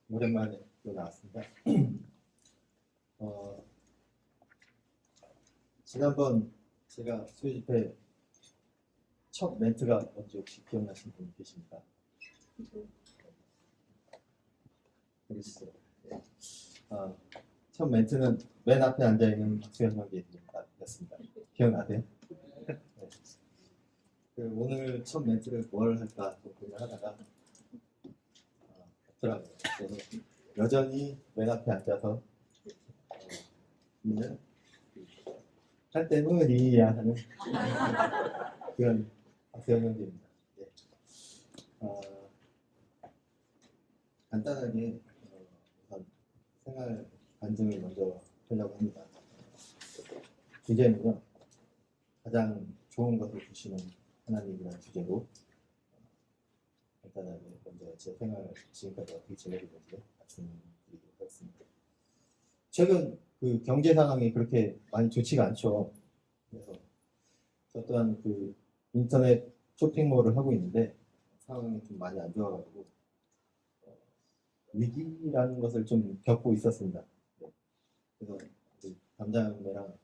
오랜만에 또 나왔습니다. 어, 지난번 제가 수요집회 첫 멘트가 뭔지 혹시 기억나시는 분 계십니까? 모르시죠? 네. 첫 멘트는 맨 앞에 앉아있는 박수현 관계였습니다. 기억나세요? 네. 오늘 첫 멘트를 뭘 할까 고민하다가 없더라고요. 그래서 여전히 맨 앞에 앉아서 있는 할 때는 이야 하는 그런 박수현 형제입니다. 네. 간단하게 우선 생활 반증을 먼저 하려고 합니다. 주제는요, 가장 좋은 것을 주시는 하나님이라는 주제로 간단하게 먼저 제 생활 지금까지 어떻게 지내고 있는지 말씀드리도록 하겠습니다. 최근 그 경제 상황이 그렇게 많이 좋지가 않죠. 그래서 저 또한 그 인터넷 쇼핑몰을 하고 있는데 상황이 좀 많이 안 좋아가지고 위기라는 것을 좀 겪고 있었습니다. 네. 그래서 담장매랑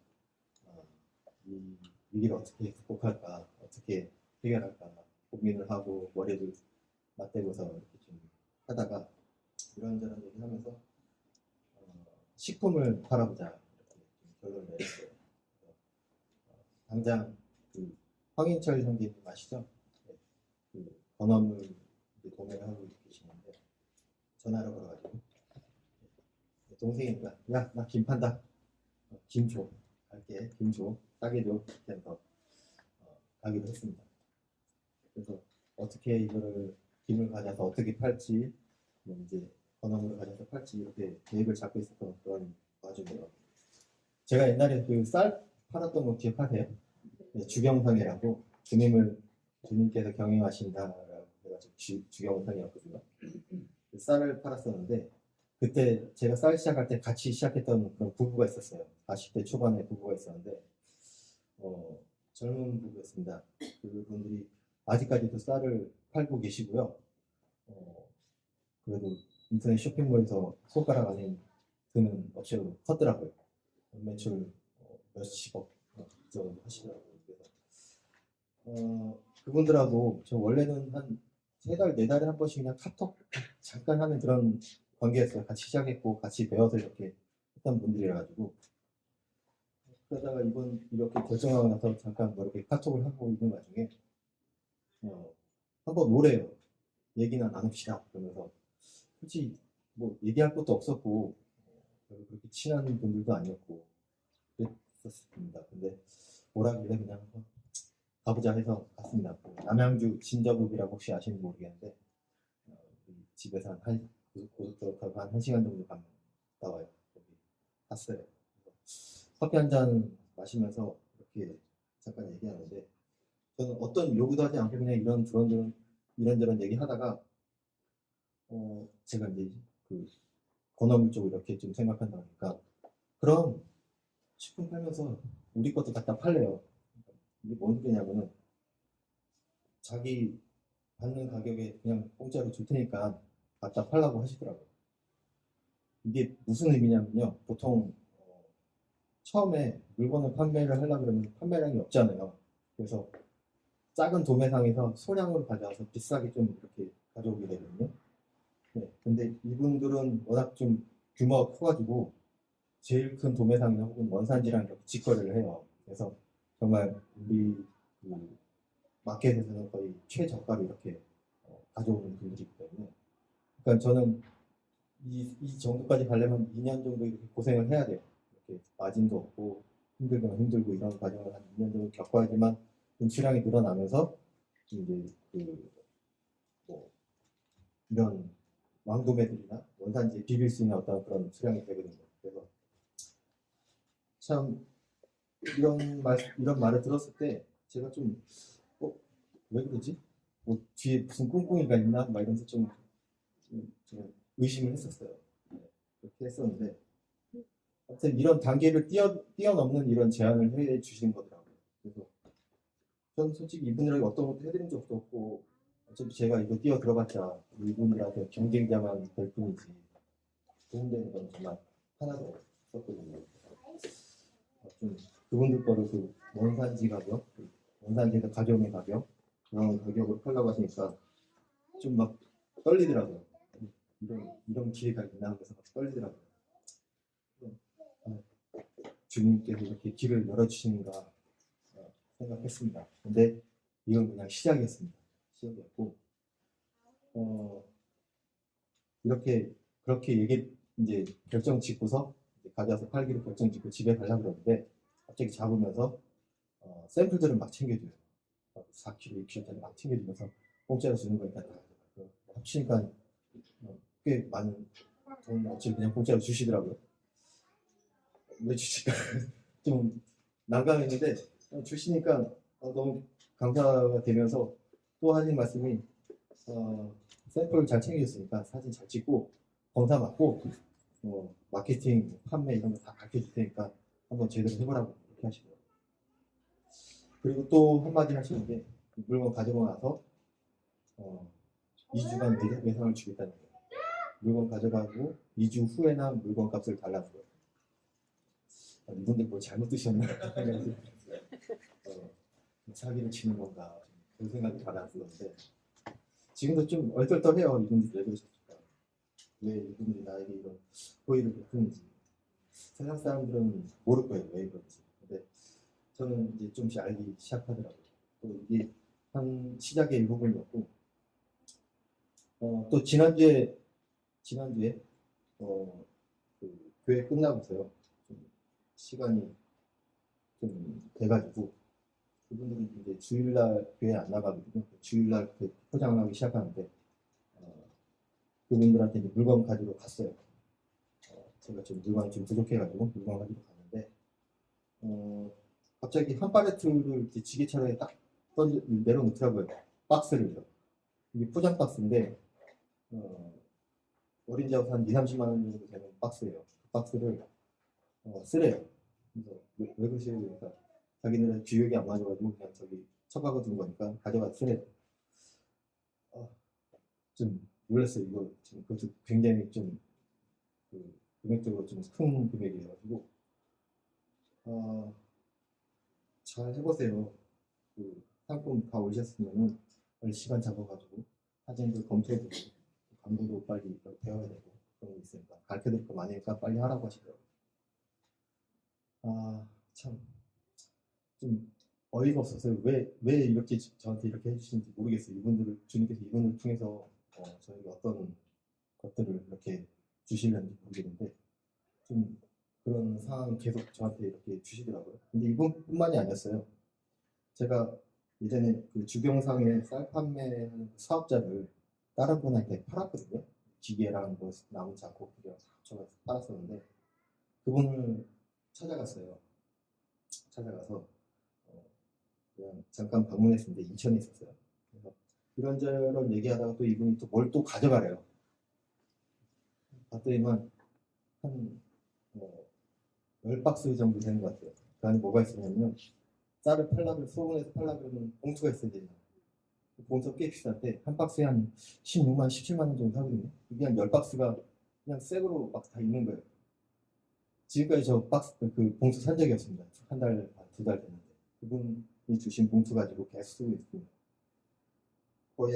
이 위기를 어떻게 극복할까, 어떻게 해결할까 고민을 하고 머리를 맞대고서 이렇게 좀 하다가 이런저런 얘기하면서 식품을 팔아보자 이렇게 좀 결론을 내렸어요. 당장 그 황인철 형님 아시죠? 네. 그 건어물 도매를 하고 계시는데 전화를 걸어가지고 동생이니까 야 나 김 판다, 김 줘, 갈게, 김 줘, 싸게 줘 이렇게 해서 가기로 했습니다. 그래서 어떻게 이거를 김을 가져서 어떻게 팔지, 뭐 이제 건어물을 가져서 팔지 이렇게 계획을 잡고 있었던 그런 와중에요. 제가 옛날에 그 쌀 팔았던 거 기억하세요? 네, 주경상이라고 주님께서 경영하신다라고 해가지고 주경상이었거든요. 그 쌀을 팔았었는데 그때 제가 쌀 시작할 때 같이 시작했던 그런 부부가 있었어요. 40대 초반의 부부가 있었는데 젊은 부부였습니다. 그분들이 아직까지도 쌀을 팔고 계시고요. 그래도 인터넷 쇼핑몰에서 손가락 안에 드는 업체로 컸더라고요. 매출 몇십억 정도 하시더라고요. 그래서 그분들하고 저 원래는 한 3달, 4달에 한 번씩 그냥 카톡 잠깐 하는 그런 관계였어요. 같이 시작했고 같이 배워서 이렇게 했던 분들이라 가지고 그러다가 이번 이렇게 결정하고 나서 잠깐 뭐 이렇게 카톡을 하고 있는 와중에 한번 노래요. 얘기나 나눕시다. 그러면서 솔직히 뭐 얘기할 것도 없었고 별로 그렇게 친한 분들도 아니었고 그랬었습니다. 근데 뭐라길래 그냥 한번 가보자 해서 갔습니다. 남양주 진저읍이라고 혹시 아시는지 모르겠는데 집에서 한 고속도로 타고 한 1시간 정도 가면 나와요. 거기 갔어요. 커피 한 잔 마시면서 이렇게 잠깐 얘기하는데 저는 어떤 요구도 하지 않고 그냥 이런저런 얘기하다가 제가 이제 그 건어물 쪽을 이렇게 좀 생각한다 보니까 그럼 식품 팔면서 우리 것도 갖다 팔래요. 이게 뭔 소리냐면은 자기 받는 가격에 그냥 공짜로 줄 테니까 갖다 팔라고 하시더라고요. 이게 무슨 의미냐면요. 보통 처음에 물건을 판매를 하려고 그러면 판매량이 없잖아요. 그래서 작은 도매상에서 소량으로 가져와서 비싸게 좀 이렇게 가져오게 되거든요. 네, 근데 이분들은 워낙 좀 규모가 커가지고 제일 큰 도매상이나 혹은 원산지랑 이렇게 직거래를 해요. 그래서 정말 우리 그 마켓에서는 거의 최저가로 이렇게 가져오는 분들이기 때문에 그러니까 저는 이 정도까지 가려면 2년 정도 이렇게 고생을 해야 돼요. 이렇게 마진도 없고 힘들면 힘들고 이런 과정을 한 2년 정도 겪어야지만 좀 수량이 늘어나면서 이제 뭐 이런 왕도매들이나 원산지에 비빌 수 있는 어떤 그런 수량이 되거든요. 그래서 참 이런 말을 들었을 때 제가 좀 왜 그러지? 뭐 뒤에 무슨 꿍꿍이가 있나? 막 이러면서 좀 의심을 했었어요. 네, 그렇게 했었는데 하여튼 이런 단계를 뛰어넘는 이런 제안을 해 주시는 거더라고요. 그래서 저는 솔직히 이분들에게 어떤 것도 해드린 적도 없고 어차피 제가 이거 뛰어 들어봤자 이분들한테 경쟁자만 될 뿐이지 도움되는 건 정말 하나도 없었거든요. 좀 그분들 거를 그 원산지 가격, 그 원산지에서 가져오는 가격, 그런 가격으로 팔라고 하시니까 좀 막 떨리더라고요. 이런 기회가 있나 하면서 막 떨리더라고요. 아, 주님께서 이렇게 길을 열어주시는가 생각했습니다. 근데 이건 그냥 시작이었습니다. 시작이었고, 이렇게 그렇게 이제 결정 짓고서 가져와서 팔기로 결정 짓고 집에 가려고 그러는데 갑자기 잡으면서 샘플들은 막 챙겨줘요. 4kg, 6kg짜리 막 챙겨주면서 공짜로 주는 거니까 다 합치니까 꽤 많은 돈 어차피 그냥 공짜로 주시더라고요. 왜 주실까 좀 난감했는데 주시니까 너무 감사가 되면서 또 하신 말씀이 샘플 잘 챙겨줬으니까 사진 잘 찍고 검사 받고 마케팅, 판매 이런 거 다 가르쳐 줄 테니까 한번 제대로 해보라고 이렇게 하시고요. 그리고 또 한마디 하시는 게 물건 가지고 나서 2주간 외상을 주겠다는 거예요. 물건 가져가고 2주 후에나 물건 값을 달라는 거예요. 이분들 뭐 잘못 드셨나 사기를 치는 건가 그런 생각이 많았었는데 지금도 좀 얼떨떨해요. 이분들 왜 그러셨을까? 왜 이분들이 나에게 이런 호의를 베푸는지 세상 사람들은 모를 거예요. 왜 그런지. 근데 저는 이제 좀씩 알기 시작하더라고요. 또 이게 한 시작의 일부분이었고 또 지난주에 그 교회 끝나고서요. 좀 시간이 좀 돼가지고 그분들이 이제 주일날 교회 안 나가거든요. 주일날 그 포장하기 시작하는데 그분들한테 이제 물건 가지러 갔어요. 제가 좀 물건이 좀 부족해가지고 물건 가지러 갔는데 갑자기 한 팔레트를 이제 지게차에 딱 내려놓더라고요. 박스를요. 이게 포장 박스인데 어린이집 한 2, 30만 원 정도 되는 박스예요. 그 박스를 쓰래요. 그래서 왜 그러시는 거니까 자기네는 규격이 안 맞아가지고 그냥 저기 처박아 둔 거니까 가져가 쓰래요. 좀 놀랐어요. 이거 지금 그것도 굉장히 좀 그 금액적으로 좀 큰 금액이어가지고 잘 해보세요. 그 상품 다 올리셨으면은 빨리 시간 잡아가지고 사진도 검토해보고 광고도 빨리 배워야 되고 그런 거 있으니까 가르쳐드릴 거 많으니까 빨리 하라고 하시더라고요. 참 좀 어이가 없었어요. 왜 이렇게 저한테 이렇게 해주시는지 모르겠어요. 주님께서 이분을 통해서 저에게 어떤 것들을 이렇게 주시려는지 모르겠는데 좀 그런 상황이 계속 저한테 이렇게 주시더라고요. 근데 이분뿐만이 아니었어요. 제가 예전에 그 주경상의 쌀 판매하는 사업자를 다른 분한테 팔았거든요. 기계랑 뭐 나무 작곡기랑 합쳐서 팔았었는데 그분을 찾아갔어요. 찾아가서 그냥 잠깐 방문했는데 인천에 있었어요. 그래서 이런저런 얘기하다가 또 이분이 또 뭘 또 가져가래요. 봤더니만 한 10박스 정도 되는 것 같아요. 그 안에 뭐가 있었냐면 쌀을 소분해서 팔라 그러면 봉투가 있어야 되잖아요. 그 봉투가 꽤 비싼데 한 박스에 한 16만 원, 17만 원 정도 하거든요. 그게 한 10박스가 그냥 새으로 막 다 있는 거예요. 지금까지 저 그 봉투 산 적이 없습니다. 한 달, 두 달 됐는데. 그분이 주신 봉투 가지고 계속 쓰고 있습니다. 거의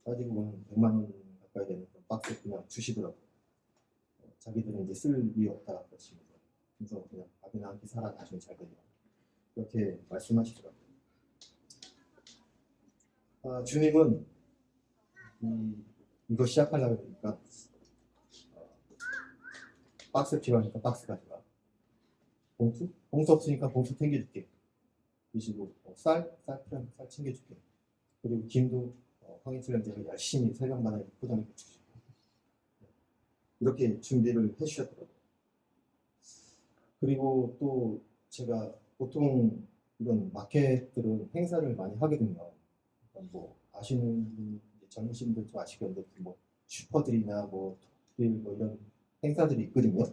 따지고 보면 100만 원 가까이 되는 박스 그냥 주시더라고요. 자기들은 이제 쓸 일이 없다 그러시면서. 그래서 그냥 아비나 함께 살아 나중에 잘 되리라. 이렇게 말씀하시더라고요. 주님은 이거 시작하려고 그러니까 박스 필요하니까 박스 가져가. 봉투 없으니까 봉투 챙겨줄게. 그리고 쌀 필요하면 쌀 챙겨줄게. 그리고 김도 황인슬님께서 열심히 설명만에 포장해 주시고 이렇게 준비를 해주셨더라고요. 그리고 또 제가 보통 이런 마켓들은 행사를 많이 하거든요. 뭐 아시는 젊으신 분들 좀 아시겠는데 뭐 슈퍼들이나 뭐 톱들 뭐 이런 행사들이 있거든요.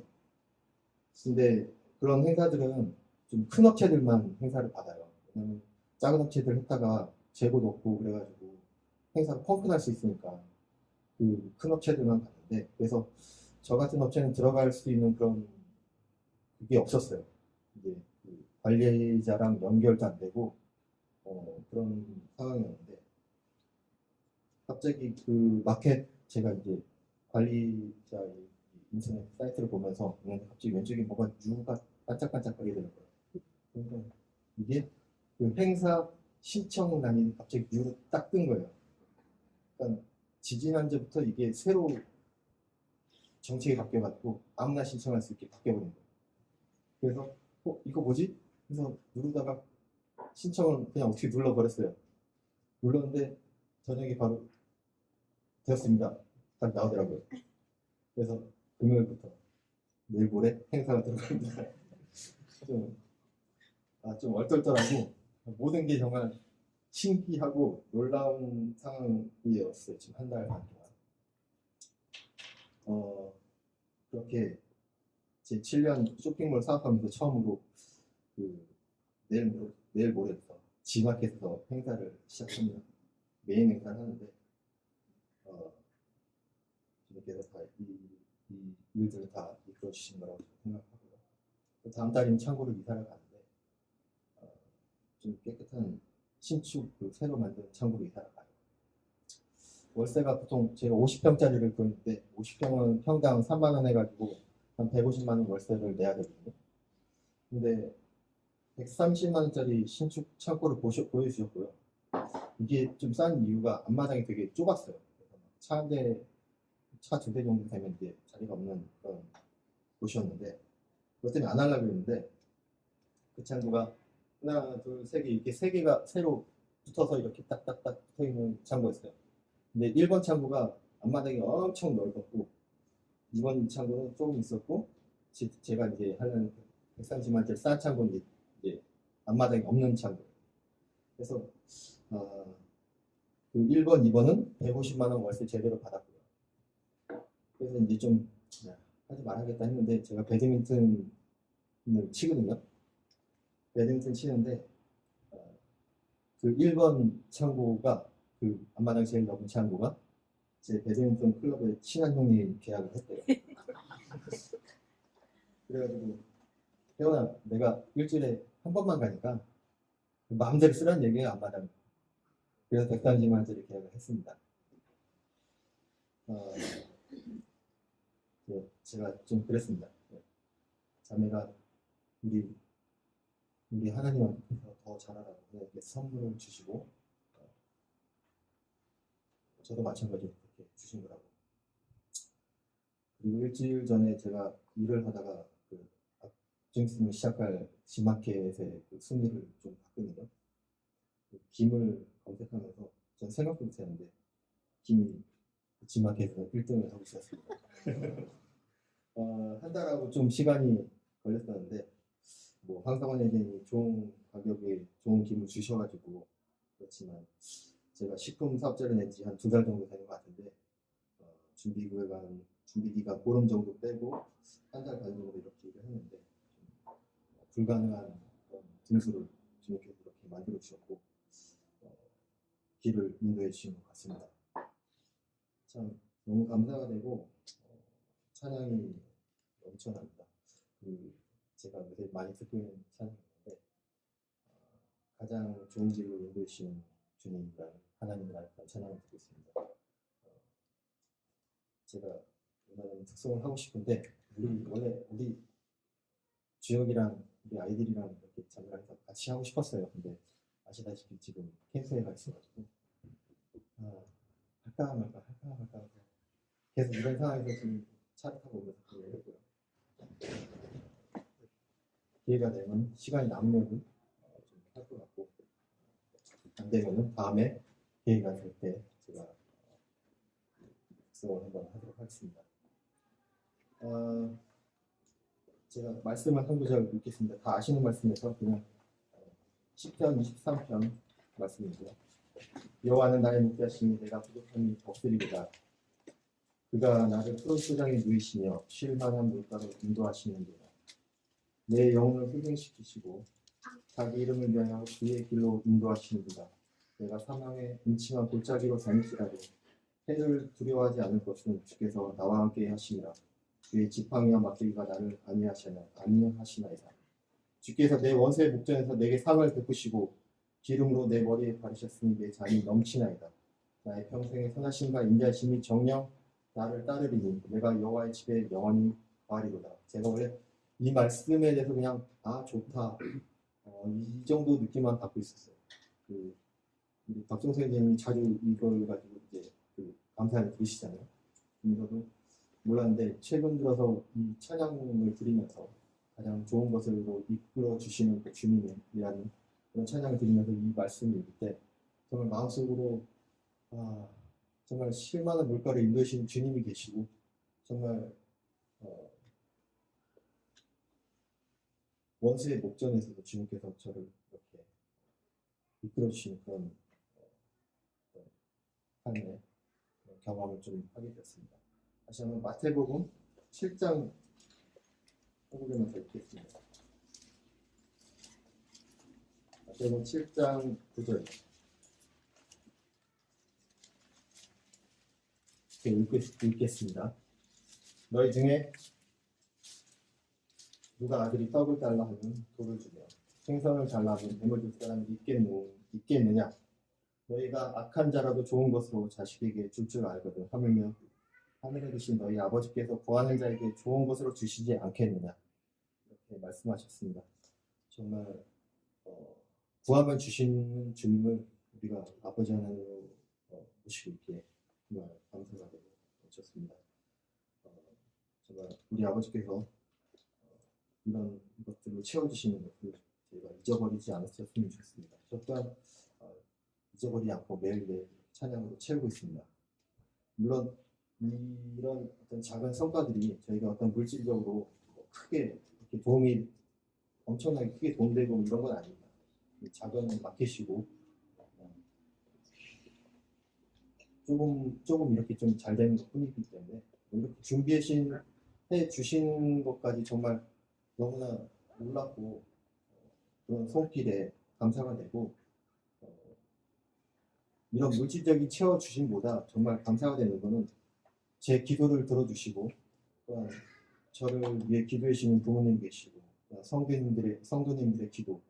근데 그런 행사들은 좀 큰 업체들만 행사를 받아요. 왜냐면 작은 업체들 했다가 재고 높고 그래가지고 행사가 펑크 날 수 있으니까 그 큰 업체들만 갔는데, 그래서 저 같은 업체는 들어갈 수 있는 그런 그게 없었어요. 이제 그 관리자랑 연결도 안 되고 그런 상황이었는데, 갑자기 그 마켓 제가 이제 관리자 인터넷 사이트를 보면서 갑자기 왼쪽에 뭐가 누가 반짝반짝거리게 되더라고요. 그러니까 이게 그 행사 신청란이 갑자기 뉴로 딱 뜬 거예요. 그러니까 지지난주부터 이게 새로 정책이 바뀌어가지고 아무나 신청할 수 있게 바뀌어버린 거예요. 그래서 이거 뭐지? 그래서 누르다가 신청을 그냥 어떻게 눌러버렸어요. 눌렀는데 저녁에 바로 되었습니다. 딱 나오더라고요. 그래서 금요일부터 내일 모레 행사가 들어갑니다. 좀, 좀 얼떨떨하고 모든 게 정말 신기하고 놀라운 상황이었어요. 지금 한 달 반 동안. 그렇게 제 7년 쇼핑몰 사업하면서 처음으로 그 내일 모레부터 지마켓에서 행사를 시작합니다. 메인 행사를 하는데 주님께서 다 이 일들을 다 이끌어 주신 거라고 생각하고요. 다음 달이면 창고를 이사를 가는데 좀 깨끗한 신축 새로 만든 창고로 이사를 가요. 월세가 보통 제가 50평짜리를 구했는데 50평은 평당 3만 원 해가지고 한 150만 원 월세를 내야 되거든요. 근데 130만 원짜리 신축 창고를 보여주셨고요. 이게 좀 싼 이유가 앞마당이 되게 좁았어요. 그래서 차 두 대 정도 되면 이제 자리가 없는 그런 곳이었는데, 그것 때문에 안 하려고 했는데, 그 창고가 하나, 둘, 세 개, 이렇게 세 개가 새로 붙어서 이렇게 딱딱딱 붙어 있는 창고였어요. 근데 1번 창고가 앞마당이 엄청 넓었고, 2번 창고는 조금 있었고, 제가 이제 하는 130만 원짜리 싼 창고는 이제 앞마당이 없는 창고. 그래서 그 1번, 2번은 150만 원 월세 제대로 받았고요. 그래서 이제 좀 하지 말아야겠다 했는데, 제가 배드민턴을 치거든요. 배드민턴 치는데 그 1번 창고가 그 앞마당 제일 넓은 창고가 제 배드민턴 클럽의 친한 형이 계약을 했대요. 그래가지고 태원아, 내가 일주일에 한 번만 가니까 마음대로 쓰라는 얘기예요, 앞마당. 그래서 130만 원짜리 계약을 했습니다. 제가 좀 그랬습니다. 자매가 우리 하나님 앞에서 더 잘하라고 이렇게 선물을 주시고 저도 마찬가지로 그렇게 주신 거라고. 그리고 일주일 전에 제가 일을 하다가 좀 있으면 시작할 지마켓의 그 순위를 좀 봤거든요. 김을 검색하면서 전 생각도 못했는데 김이 지마켓에서 1등을 하고 있었습니다. 한 달하고 좀 시간이 걸렸었는데 뭐 황성원에게 좋은 가격에 좋은 김을 주셔가지고 그렇지만 제가 식품 사업자를 낸 지 한 2달 정도 되는 것 같은데 준비 기간 보름 정도 빼고 한 달 반 정도 이렇게 일을 했는데 불가능한 등수를 주님께서 이렇게 만들어 주셨고 길을 인도해 주신 것 같습니다. 참 너무 감사가 되고 찬양이 넘쳐납니다. 제가 요새 많이 듣고 있는 찬양인데 가장 좋은 길로 인도해 주시는 주님이란 하나님이란 찬양을 듣고 있습니다. 제가 이번에는 특송을 하고 싶은데 원래 우리 주혁이랑 우리 아이들이랑 이렇게 자매랑서 같이 하고 싶었어요. 근데 아시다시피 지금 캠프에가 있어가지고 할까 말까 계속 이런 상황에서 지금 차를 타고 오면서 그걸 했고요. 기회가 되면 시간이 남으면 좀 할 것 같고 안 되면은 다음에 기회가 될 때 제가 특송을 한번 하도록 하겠습니다. 제가 말씀을 한 구절 읽겠습니다. 다 아시는 말씀에서 그냥 10편, 23편 말씀이고요. 여호와는 나의 목자시니 내가 부족함이 없으리로다. 그가 나를 푸른 소장에 누이시며 쉴 만한 물가로 인도하시는도다. 내 영혼을 희생시키시고 자기 이름을 위하여 그의 길로 인도하시는도다. 내가 사망의 음침한 골짜기로 다닐지라도 해를 두려워하지 않을 것은 주께서 나와 함께 하시니라. 주의 지팡이와 막대기가 나를 안위하시나이다. 주께서 내 원수의 목전에서 내게 상을 베푸시고 기름으로 내 머리에 바르셨으니 내 잔이 넘치나이다. 나의 평생의 선하심과 인자하심이 정녕 나를 따르리니 내가 여호와의 집에 영원히 거하리로다. 제가 원래 이 말씀에 대해서 그냥 좋다 이 정도 느낌만 갖고 있었어요. 우리 박종석 선생님이 자주 이걸 가지고 이제 감사를 들으시잖아요. 저도 몰랐는데 최근 들어서 이 찬양을 드리면서 가장 좋은 것으로 이끌어 주시는 그 주님이라는 그런 찬양을 드리면서 이 말씀을 읽을 때 정말 마음속으로 정말 실만한 물가를 인도하시는 주님이 계시고 정말 원수의 목전에서도 주님께서 저를 이렇게 이끌어 주시는 그런 하나의 경험을 좀 하게 됐습니다. 다시 한번 마태복음 7장 한국에만 더 읽겠습니다. 마태복음 7장 9절 읽겠습니다. 너희 중에 누가 아들이 떡을 달라 하면 돌을 주며 생선을 달라 하면 뱀을 줄 사람이 있겠느냐? 너희가 악한 자라도 좋은 것으로 자식에게 줄 줄 알거든. 하물며 하늘에 계신 너희 아버지께서 구하는 자에게 좋은 것으로 주시지 않겠느냐? 이렇게 말씀하셨습니다. 정말 구하면 주시는 주님을 우리가 아버지 하나님으로 모시고 있기에 정말 감사가 되고 좋습니다. 정말 우리 아버지께서 이런 것들을 채워주시는 것을 저희가 잊어버리지 않았으면 좋겠습니다. 저 또한 잊어버리지 않고 매일매일 찬양으로 채우고 있습니다. 물론 이런 어떤 작은 성과들이 저희가 어떤 물질적으로 크게 이렇게 도움이 엄청나게 크게 도움되고 이런 건 아닙니다. 작은 마켓이고 조금 이렇게 좀 잘 되는 것 뿐이기 때문에 이렇게 준비해 주신 것까지 정말 너무나 놀랍고 그런 손길에 감사가 되고 이런 물질적인 채워주심보다 정말 감사가 되는 것은 제 기도를 들어주시고 또한 저를 위해 기도해 주시는 부모님 계시고 성도님들의 기도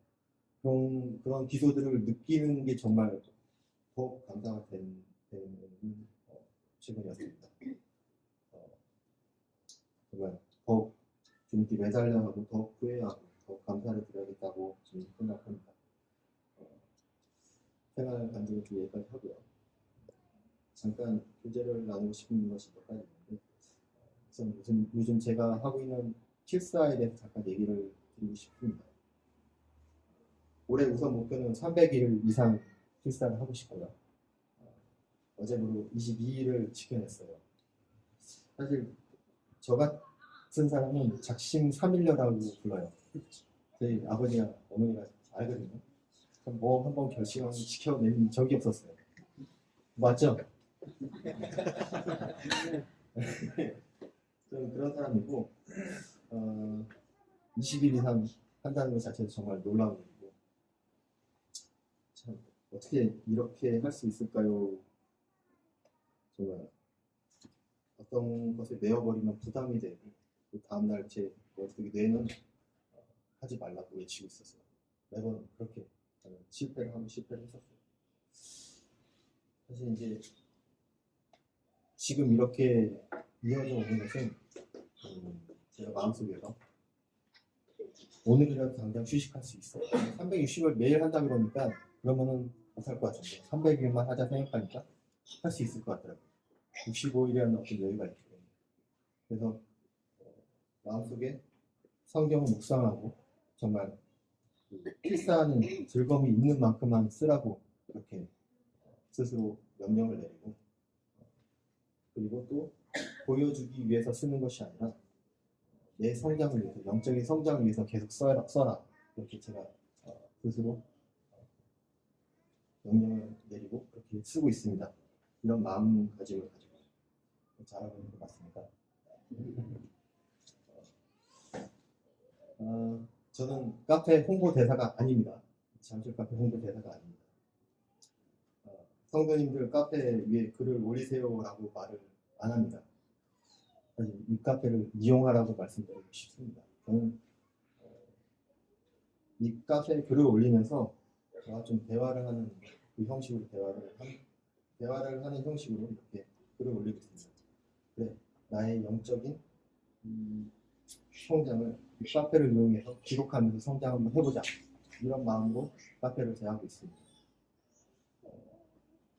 그런 기도들을 느끼는 게 정말 더욱 감사가 되는 최근이었습니다. 정말 더욱 주님께 매달려하고 더욱 후회하고 더욱 감사를 드려야겠다고 지금 생각합니다. 생활 간증을 좀 여기까지 하고요. 잠깐 교제를 나누고 싶은 것이 몇 가지 있는데 우선 요즘 제가 하고 있는 필사에 대해서 잠깐 얘기를 드리고 싶습니다. 올해 우선 목표는 300일 이상 필사를 하고 싶고요. 어제부로 22일을 지켜냈어요. 사실 저 같은 사람은 작심 삼일녀라고 불러요. 저희 아버지가 어머니가 알거든요. 뭐 한번 결심하면 지켜낸 적이 없었어요. 맞죠? 저는 그런 사람이고 20일 이상 한다는 것 자체도 정말 놀라운 일이고 참 어떻게 이렇게 할 수 있을까요? 정말 어떤 것에 매어버리면 부담이 되고 그 다음날 제 머릿속에 뇌는 하지 말라고 외치고 있었어요. 매번 그렇게 저는 실패를 했었어요. 사실 이제 지금 이렇게 이어져 오는 것은 제가 마음속에서 오늘이라도 당장 휴식할 수 있어요. 360을 매일 한다 그러니까 그러면은 못할 것 같은데 300일만 하자 생각하니까 할 수 있을 것 같더라고요. 65일이라는 어떤 여유가 있기 때문에. 그래서 마음속에 성경을 묵상하고 정말 필사하는 즐거움이 있는 만큼만 쓰라고 이렇게 스스로 명령을 내리고 그리고 또 보여주기 위해서 쓰는 것이 아니라 내 성장을 위해서 영적인 성장을 위해서 계속 써라 이렇게 제가 스스로 명령을 내리고 그렇게 쓰고 있습니다. 이런 마음가짐을 가지고 잘하고 있는 것 같습니다. 저는 카페 홍보 대사가 아닙니다. 잠실 카페 홍보 대사가 아닙니다. 성도님들 카페 위에 글을 올리세요라고 말을 안 합니다. 사실 이 카페를 이용하라고 말씀드리고 싶습니다. 저는 이 카페에 글을 올리면서 저와 좀 대화를 하는 그 형식으로 대화를 하는 형식으로 이렇게 글을 올리고 있습니다. 그래, 나의 영적인 성장을 이 카페를 이용해서 기록하면서 성장 한번 해보자, 이런 마음으로 카페를 제하고 있습니다.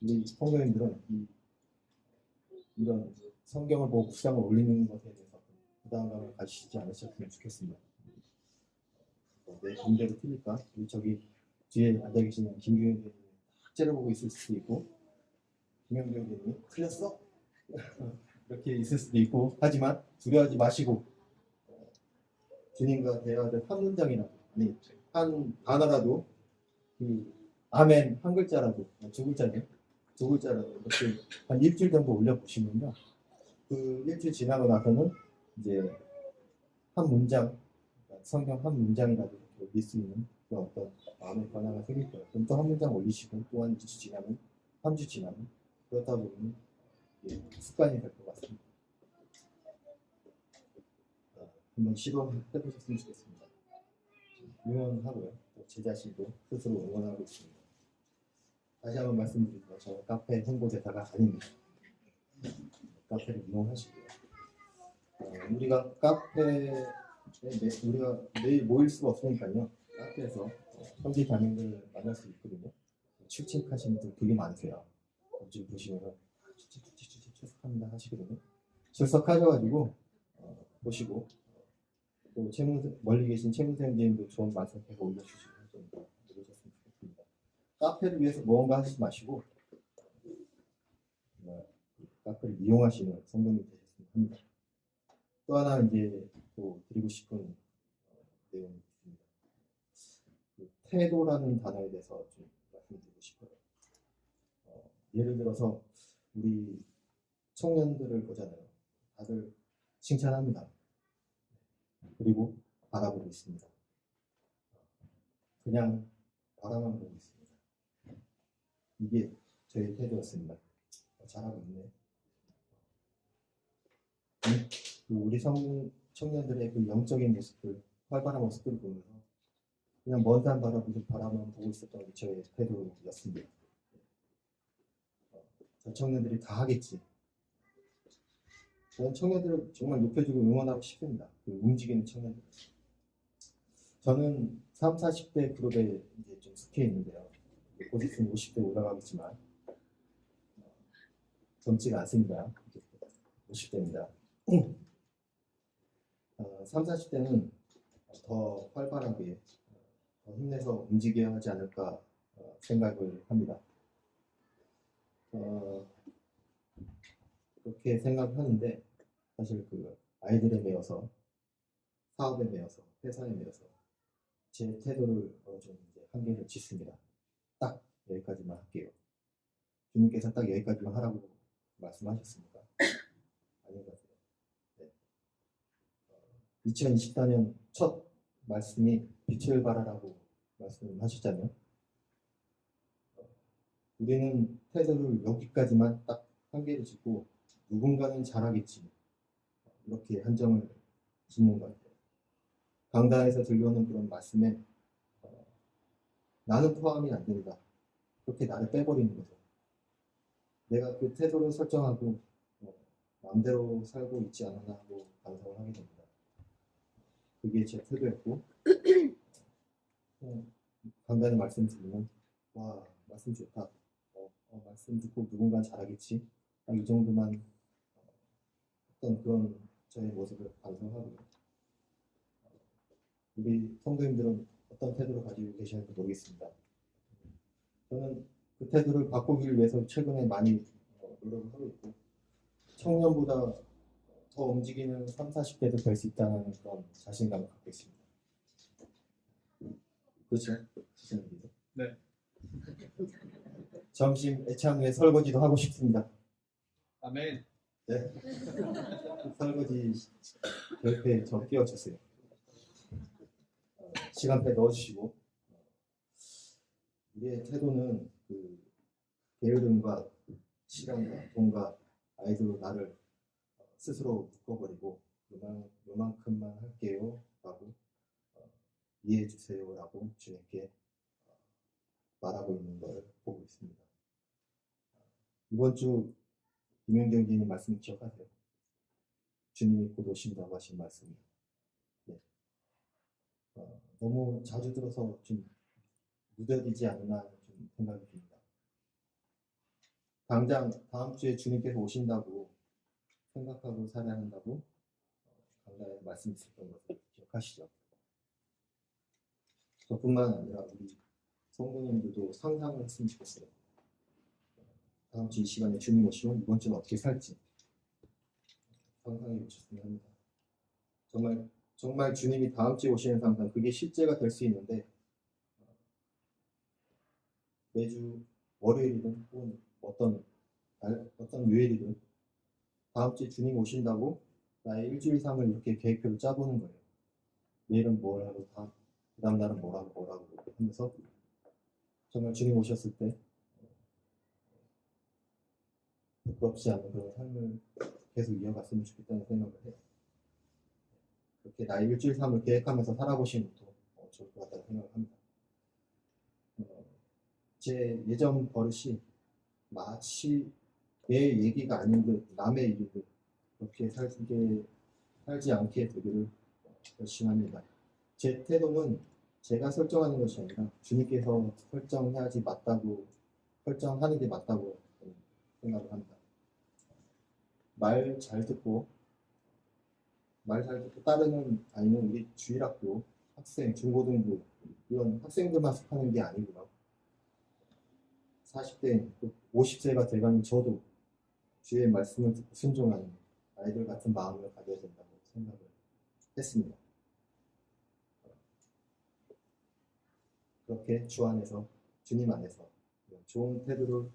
우리 성도님들은 이런 성경을 보고 묵상을 올리는 것에 대해서 부담감을 가지시지 않으셨으면 좋겠습니다. 내 군대로 틀릴까? 우리 저기 뒤에 앉아 계시는 김규현 교수님 딱 째려보고 있을 수도 있고, 김영경 교수님 틀렸어? 이렇게 있을 수도 있고, 하지만 두려워하지 마시고 주님과 대화를 한 문장이라도, 아니 한 단어라도, 그 아멘 한 글자라도, 두 글자라도 이렇게 한 일주일 정도 올려보시면요, 그 일주일 지나고 나서는 이제 한 문장, 성경 한 문장이라도 올릴 수 있는 그런 어떤 마음의 변화가 생길 거예요. 그럼 또 한 문장 올리시고, 또 한 2주 지나면, 3주 지나면, 그렇다 보면 습관이 될 것 같습니다. 한번 시도해 보셨으면 좋겠습니다. 응원하고요. 또 제 자신도 스스로 응원하고 있습니다. 다시 한번 말씀드리지만 저는 카페 홍보대사가 아닙니다. 카페를 이용하시고요. 우리가 우리가 매일 모일 수가 없으니까요. 카페에서 현지 담임들 만날 수 있거든요. 출첵하시는 분들 되게 많으세요. 지금 보시면 출석합니다 하시거든요. 출석하셔가지고 보시고, 또 멀리 계신 채무생님도 좋은 말씀 계속 올려주시고 좀 해주셨으면 좋겠습니다. 카페를 위해서 무언가 하시지 마시고 카페를 이용하시는 성도님 되셨으면 합니다. 또 하나 이제 또 드리고 싶은 내용이 있습니다. 그 태도라는 단어에 대해서 좀 말씀드리고 싶어요. 예를 들어서 우리 청년들을 보잖아요. 다들 칭찬합니다. 그리고 바라보고 있습니다. 그냥 바라만 보고 있습니다. 이게 저의 태도였습니다. 잘하고 있네. 우리 청년들의 그 영적인 모습들, 활발한 모습들을 보면서 그냥 먼 산 바라만 보고 있었던 게 저의 태도였습니다. 저 청년들이 다 하겠지. 저는 청년들을 정말 높여주고 응원하고 싶습니다. 그 움직이는 청년들. 저는 30, 40대 그룹에 이제 좀 속해 있는데요. 곧 있으면 50대 올라가겠지만 젊지가 않습니다. 50대입니다. 30, 40대는 더 활발하게 더 힘내서 움직여야 하지 않을까 생각을 합니다. 그렇게 생각하는데 사실 그 아이들에 매여서, 사업에 매여서, 회사에 매여서 제 태도를 어느 정도 이제 한계를 짓습니다. 딱 여기까지만 할게요. 주님께서 딱 여기까지만 하라고 말씀하셨습니까? 아닌 것 같아요. 네. 2024년 첫 말씀이 빛을 발하라고 말씀하셨잖아요. 우리는 태도를 여기까지만 딱 한계를 짓고 누군가는 잘하겠지, 이렇게 한정을 짓는 것 같아요. 강단에서 들려오는 그런 말씀에 나는 포함이 안 된다, 그렇게 나를 빼버리는 거죠. 내가 그 태도를 설정하고 마음대로 살고 있지 않았나 하고 반성을 하게 됩니다. 그게 제 태도였고, 간단히 말씀드리면, 와, 말씀 좋다. 말씀 듣고 누군가 잘하겠지. 이 정도만 어떤 그런 저의 모습을 반성하고요. 우리 성도님들은 어떤 태도를 가지고 계시는지 모르겠습니다. 저는 그 태도를 바꾸기 위해서 최근에 많이 노력을 하고 있고, 청년보다 더 움직이는 30, 40대도 될 수 있다는 그런 자신감을 갖고 있습니다. 그렇죠? 네. 점심 애창회 설거지도 하고 싶습니다. 아멘. 네. 설거지 옆에 저 끼워주세요. 시간대 넣어주시고, 우리의 태도는 게으름과 시간과 돈과 아이들로 나를 스스로 묶어버리고 요만큼만 할게요 라고 이해해 주세요 라고 주님께 말하고 있는 걸 보고 있습니다. 이번 주 김현경 기님 말씀 기억하세요? 주님이 곧 오신다고 하신 말씀. 네. 너무 자주 들어서 좀 무뎌지지 않나 좀 생각이 듭니다. 당장 다음 주에 주님께서 오신다고 생각하고 살아야 한다고 강단에 말씀했었던 것을 기억하시죠? 저뿐만 아니라 우리 성도님들도 상상을 했으면 좋겠어요. 다음 주 이 시간에 주님 오시면 이번 주는 어떻게 살지 상상해 보셨으면 합니다. 정말 주님이 다음 주에 오시는 상상, 그게 실제가 될 수 있는데 매주 월요일이든 혹은 어떤 요일이든 다음 주에 주님 오신다고 나의 일주일 삶을 이렇게 계획표를 짜보는 거예요. 내일은 뭘 하고 그 다음 날은 뭘 하고 하면서 정말 주님 오셨을 때 부끄럽지 않은 그런 삶을 계속 이어갔으면 좋겠다는 생각을 해요. 그렇게 나의 일주일 삶을 계획하면서 살아보시는 것도 좋을 것 같다는 생각을 합니다. 제 예전 버릇이 마치 내 얘기가 아닌 듯 남의 얘기를 그렇게 살지 않게 되기를 열심히 합니다. 제 태도는 제가 설정하는 것이 아니라 주님께서 설정하는 게 맞다고 생각을 합니다. 말 잘 듣고 따르는 아이는 우리 주일학교 학생, 중고등부 이런 학생들만 속하는 게 아니고요. 40대, 50세가 돼가는 저도 주의 말씀을 듣고 순종하는 아이들 같은 마음을 가져야 된다고 생각을 했습니다. 그렇게 주 안에서, 주님 안에서 좋은 태도를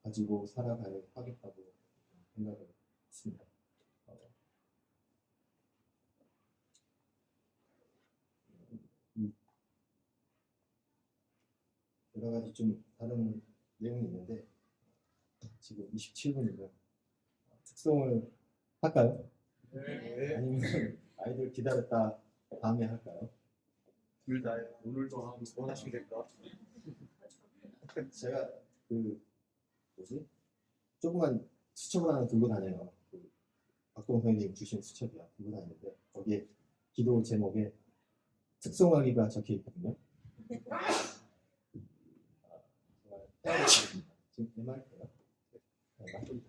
가지고 살아가야 하겠다고 생각을 했습니다. 여러 가지 좀 다른 내용이 있는데 지금 27분이고요. 특송을 할까요? 네. 아니면 아이들 기다렸다 다음에 할까요? 둘 다요. 오늘도 하고 원하시면 될까? 제가 조그만 수첩을 하나 들고 다녀요. 박동 선생님 주신 수첩이야. 들고 다니는데 거기에 기도 제목에 특송하기가 적혀 있거든요. 정말 지금 대말게요. 맞습니다.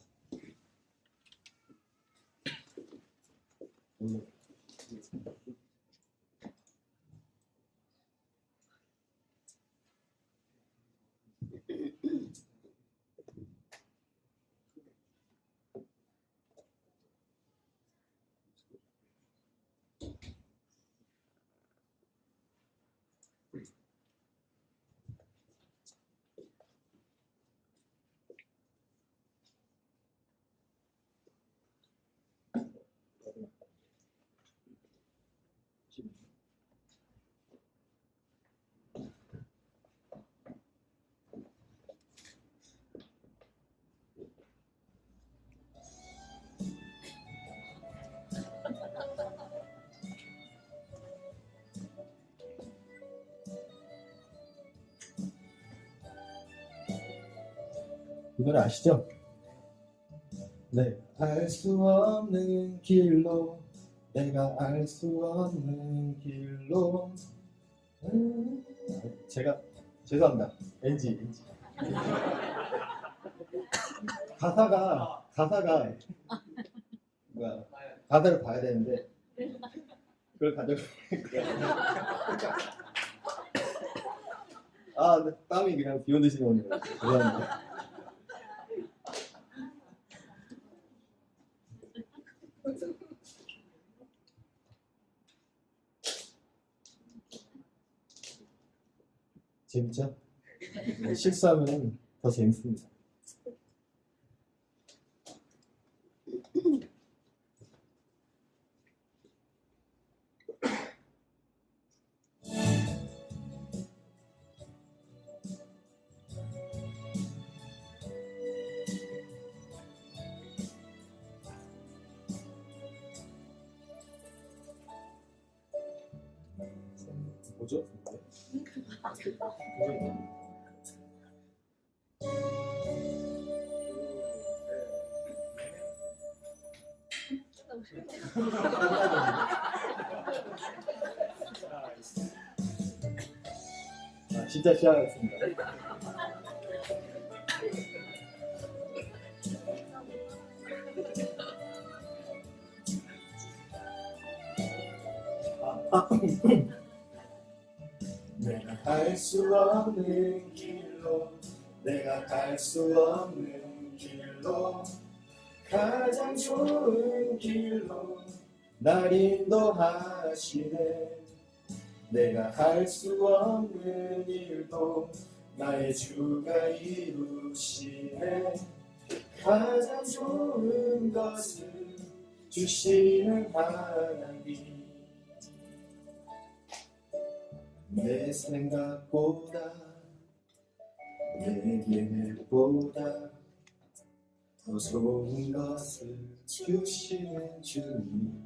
이 노래 아시죠? 네. 알 수 없는 길로 내가 알 수 없는 길로 제가 죄송합니다. NG 가사가 뭐야 가사를 봐야 되는데 그걸 가져가 네, 땀이 그냥 비 오듯이 오네요. 죄송합니다. 재밌죠? 실수하면 더 재밌습니다. 뭐죠? 진짜 시작하겠습니다. 내가 갈 수 없는 길로, 내가 갈 수 없는 길로, 가장 좋은 길로 날 인도하시네. 내가 할 수 없는 일도 나의 주가 이루시네. 가장 좋은 것을 주시는 하나님, 내 생각보다 내 계획보다 더 좋은 것을 주시는 주님,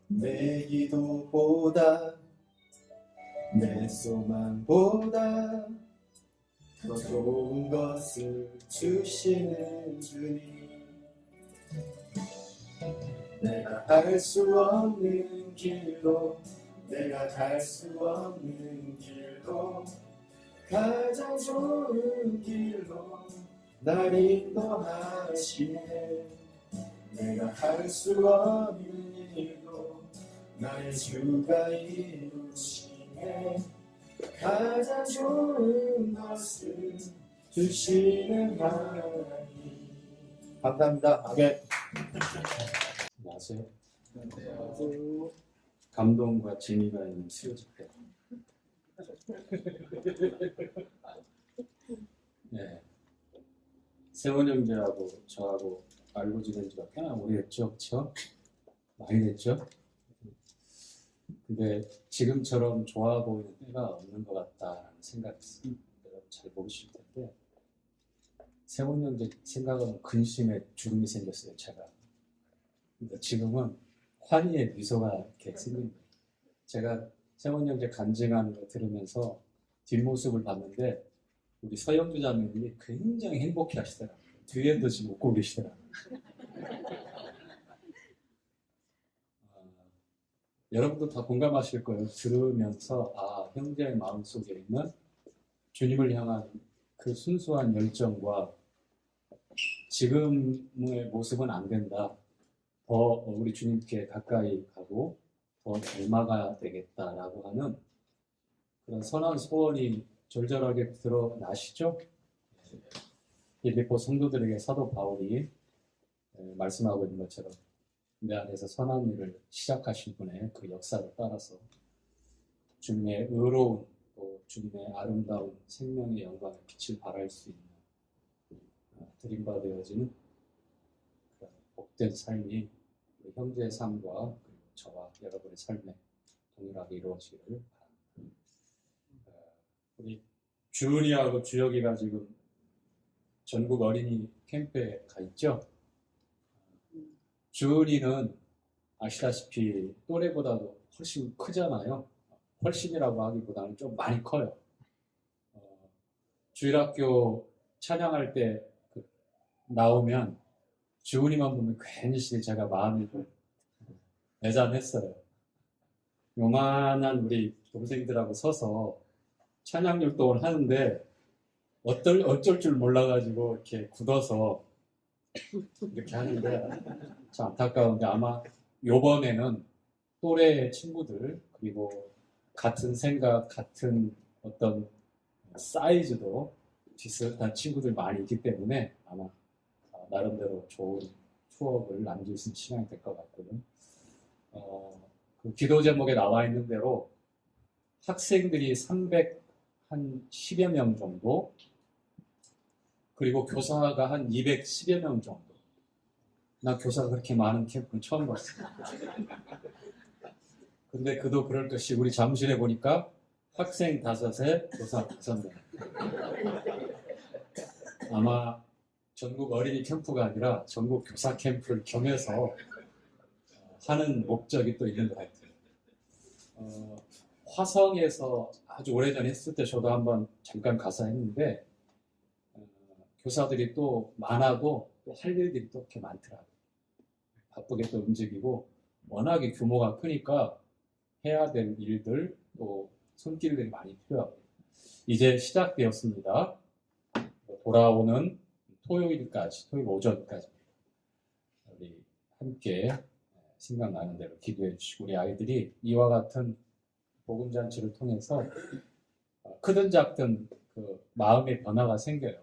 내 기도보다 내 소망보다 더 좋은 것을 주시는 주님, 내가 갈 수 없는 길로, 내가 갈 수 없는 길로, 가장 좋은 길로 날 인도하시네. 내가 할 수 없는 일도 나의 주가 이루시네. 가장 좋은 것을 주시는 하나님. 감사합니다. 아멘. 안녕하세요. 감동과 재미가 있는 수요 집회. 네. 세원 형제하고 저하고 알고 지낸 지가 꽤나 오래됐죠, 그렇죠? 많이 됐죠? 근데 지금처럼 좋아 보이는 때가 없는 것 같다라는 생각이 있어요. 여러분 잘 모르실 텐데 세원 형제 생각은 근심에 주름이 생겼어요, 제가. 근데 지금은 환희의 미소가 이렇게 생깁니다. 제가 세원 형제 간증하는 거 들으면서 뒷모습을 봤는데 우리 서영주 자매님이 굉장히 행복해 하시더라고요. 뒤에도 지금 웃고 계시더라고요. 여러분도 다 공감하실 거예요. 들으면서 형제의 마음속에 있는 주님을 향한 그 순수한 열정과 지금의 모습은 안 된다. 더 우리 주님께 가까이 가고 더 닮아가야 되겠다라고 하는 그런 선한 소원이 절절하게 드러나시죠? 빌립보 성도들에게 사도 바울이 말씀하고 있는 것처럼 내 안에서 선한 일을 시작하신 분의 그 역사를 따라서 주님의 의로운 또 주님의 아름다운 생명의 영광의 빛을 발할 수 있는 드림받아야지는 복된 삶이 우리 형제의 삶과 그리고 저와 여러분의 삶에 동일하게 이루어지기를 바랍니다. 우리 주은이하고 주혁이가 지금 전국 어린이 캠프에 가 있죠. 주은이는 아시다시피 또래보다도 훨씬 크잖아요. 훨씬이라고 하기보다는 좀 많이 커요. 주일학교 찬양할 때 나오면 주은이만 보면 괜히 제가 마음이 좀 애잔했어요. 요만한 우리 동생들하고 서서 찬양 율동을 하는데 어쩔 줄 몰라가지고 이렇게 굳어서 이렇게 하는데 참 안타까운데 아마 요번에는 또래 친구들 그리고 같은 생각, 같은 어떤 사이즈도 비슷한 친구들 많이 있기 때문에 아마 나름대로 좋은 추억을 남길 수 있는 시간이 될 것 같고요. 그 기도 제목에 나와 있는 대로 학생들이 310여 명 정도 그리고 교사가 한 210여 명 정도. 나 교사가 그렇게 많은 캠프는 처음 봤어요. 근데 그도 그럴 것이 우리 잠실에 보니까 학생 5에 교사 5명. 아마 전국 어린이 캠프가 아니라 전국 교사 캠프를 겸해서 하는 목적이 또 있는 것 같아요. 화성에서 아주 오래전에 했을 때 저도 한번 잠깐 가서 했는데 교사들이 또 많아도 또 할 일들이 또 이렇게 많더라고요. 바쁘게 또 움직이고 워낙에 규모가 크니까 해야 될 일들 또 손길들이 많이 필요하고요. 이제 시작되었습니다. 돌아오는 토요일까지, 토요일 오전까지 우리 함께 생각나는 대로 기도해 주시고 우리 아이들이 이와 같은 복음잔치를 통해서 크든 작든 그 마음의 변화가 생겨요.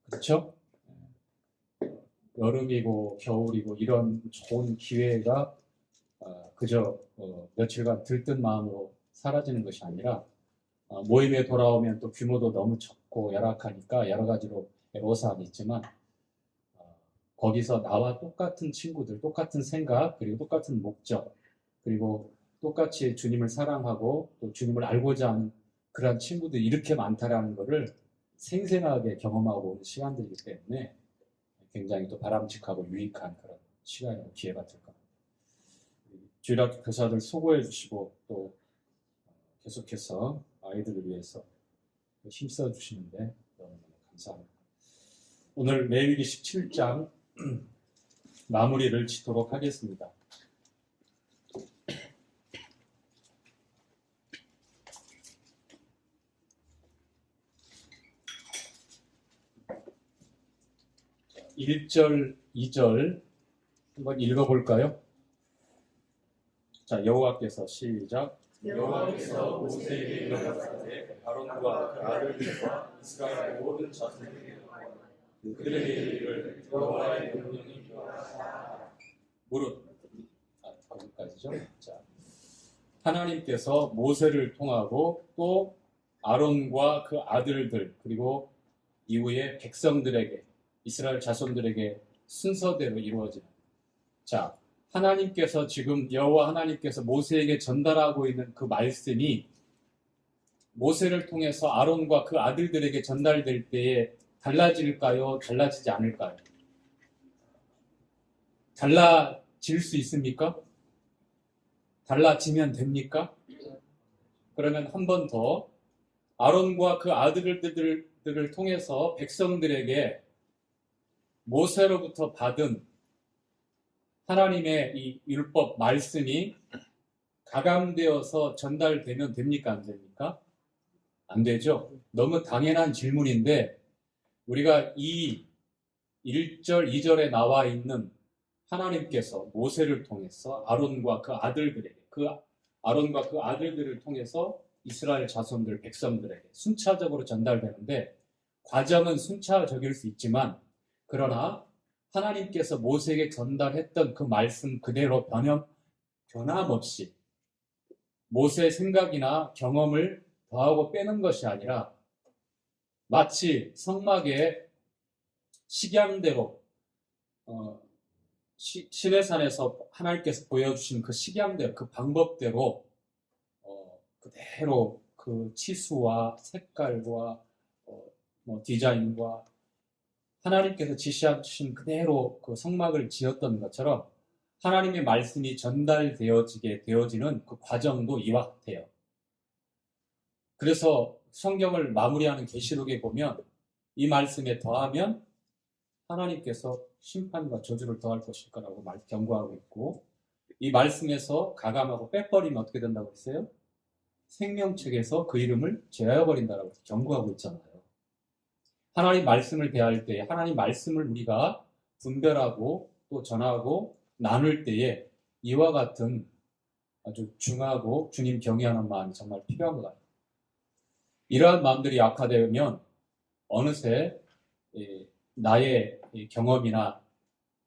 그렇죠? 여름이고 겨울이고 이런 좋은 기회가 그저 며칠간 들뜬 마음으로 사라지는 것이 아니라 모임에 돌아오면 또 규모도 너무 적고 열악하니까 여러 가지로 애로사항이 있지만 거기서 나와 똑같은 친구들, 똑같은 생각, 그리고 똑같은 목적, 그리고 똑같이 주님을 사랑하고 또 주님을 알고자 하는 그런 친구들이 이렇게 많다라는 것을 생생하게 경험하고 오는 시간들이기 때문에 굉장히 또 바람직하고 유익한 그런 시간이고 기회가 될 겁니다. 주일학교 교사들 수고해 주시고 또 계속해서 아이들을 위해서 힘써 주시는데 너무너무 감사합니다. 오늘 레위기 17장 마무리를 짓도록 하겠습니다. 자, 1절, 2절 한번 읽어볼까요? 자, 여호와께서 시작. 여호와께서 모세에게 이르시되 아론과 그 아들들과 이스라엘 모든 자손에게 그들에게 이르기를 여호와의 명령이 이러하다. 무릇 거기까지죠. 자, 하나님께서 모세를 통하고 또 아론과 그 아들들 그리고 이후에 백성들에게 이스라엘 자손들에게 순서대로 이루어지는. 자, 하나님께서 지금 여호와 하나님께서 모세에게 전달하고 있는 그 말씀이 모세를 통해서 아론과 그 아들들에게 전달될 때에 달라질까요? 달라지지 않을까요? 달라질 수 있습니까? 달라지면 됩니까? 그러면 한 번 더 아론과 그 아들들을 통해서 백성들에게 모세로부터 받은 하나님의 이 율법 말씀이 가감되어서 전달되면 됩니까? 안 됩니까? 안 되죠. 너무 당연한 질문인데 우리가 이 1절, 2절에 나와 있는 하나님께서 모세를 통해서 아론과 그 아들들을 통해서 이스라엘 자손들, 백성들에게 순차적으로 전달되는데 과정은 순차적일 수 있지만 그러나 하나님께서 모세에게 전달했던 그 말씀 그대로 변함없이 모세의 생각이나 경험을 더하고 빼는 것이 아니라 마치 성막의 식양대로 시내산에서 하나님께서 보여주신 그 식양대로 그 방법대로 그대로 그 치수와 색깔과 디자인과 하나님께서 지시하신 그대로 그 성막을 지었던 것처럼 하나님의 말씀이 되어지는 그 과정도 이와 같아요. 그래서 성경을 마무리하는 계시록에 보면 이 말씀에 더하면 하나님께서 심판과 저주를 더할 것일 거라고 경고하고 있고 이 말씀에서 가감하고 빼버리면 어떻게 된다고 했어요? 생명책에서 그 이름을 제하여버린다라고 경고하고 있잖아요. 하나님 말씀을 대할 때 하나님 말씀을 우리가 분별하고 또 전하고 나눌 때에 이와 같은 아주 중하고 주님 경외하는 마음이 정말 필요한 것 같아요. 이러한 마음들이 약화되면 어느새 나의 경험이나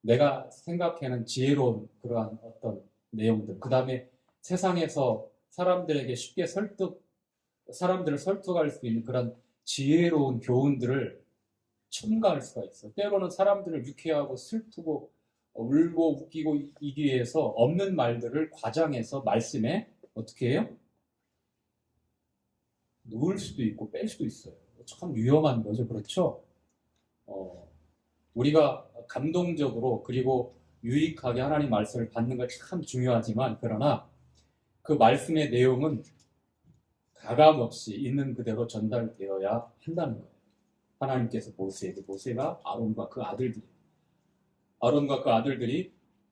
내가 생각하는 지혜로운 그러한 어떤 내용들, 그 다음에 세상에서 사람들에게 쉽게 사람들을 설득할 수 있는 그런 지혜로운 교훈들을 첨가할 수가 있어. 때로는 사람들을 유쾌하고 슬프고 울고 웃기고 이기 위해서 없는 말들을 과장해서 말씀에 어떻게 해요? 넣을 수도 있고 뺄 수도 있어요. 참 위험한 거죠. 그렇죠? 우리가 감동적으로 그리고 유익하게 하나님 말씀을 받는 건 참 중요하지만 그러나 그 말씀의 내용은 가감없이 있는 그대로 전달되어야 한다는 거예요. 하나님께서 모세에게, 모세가 아론과 그 아들들이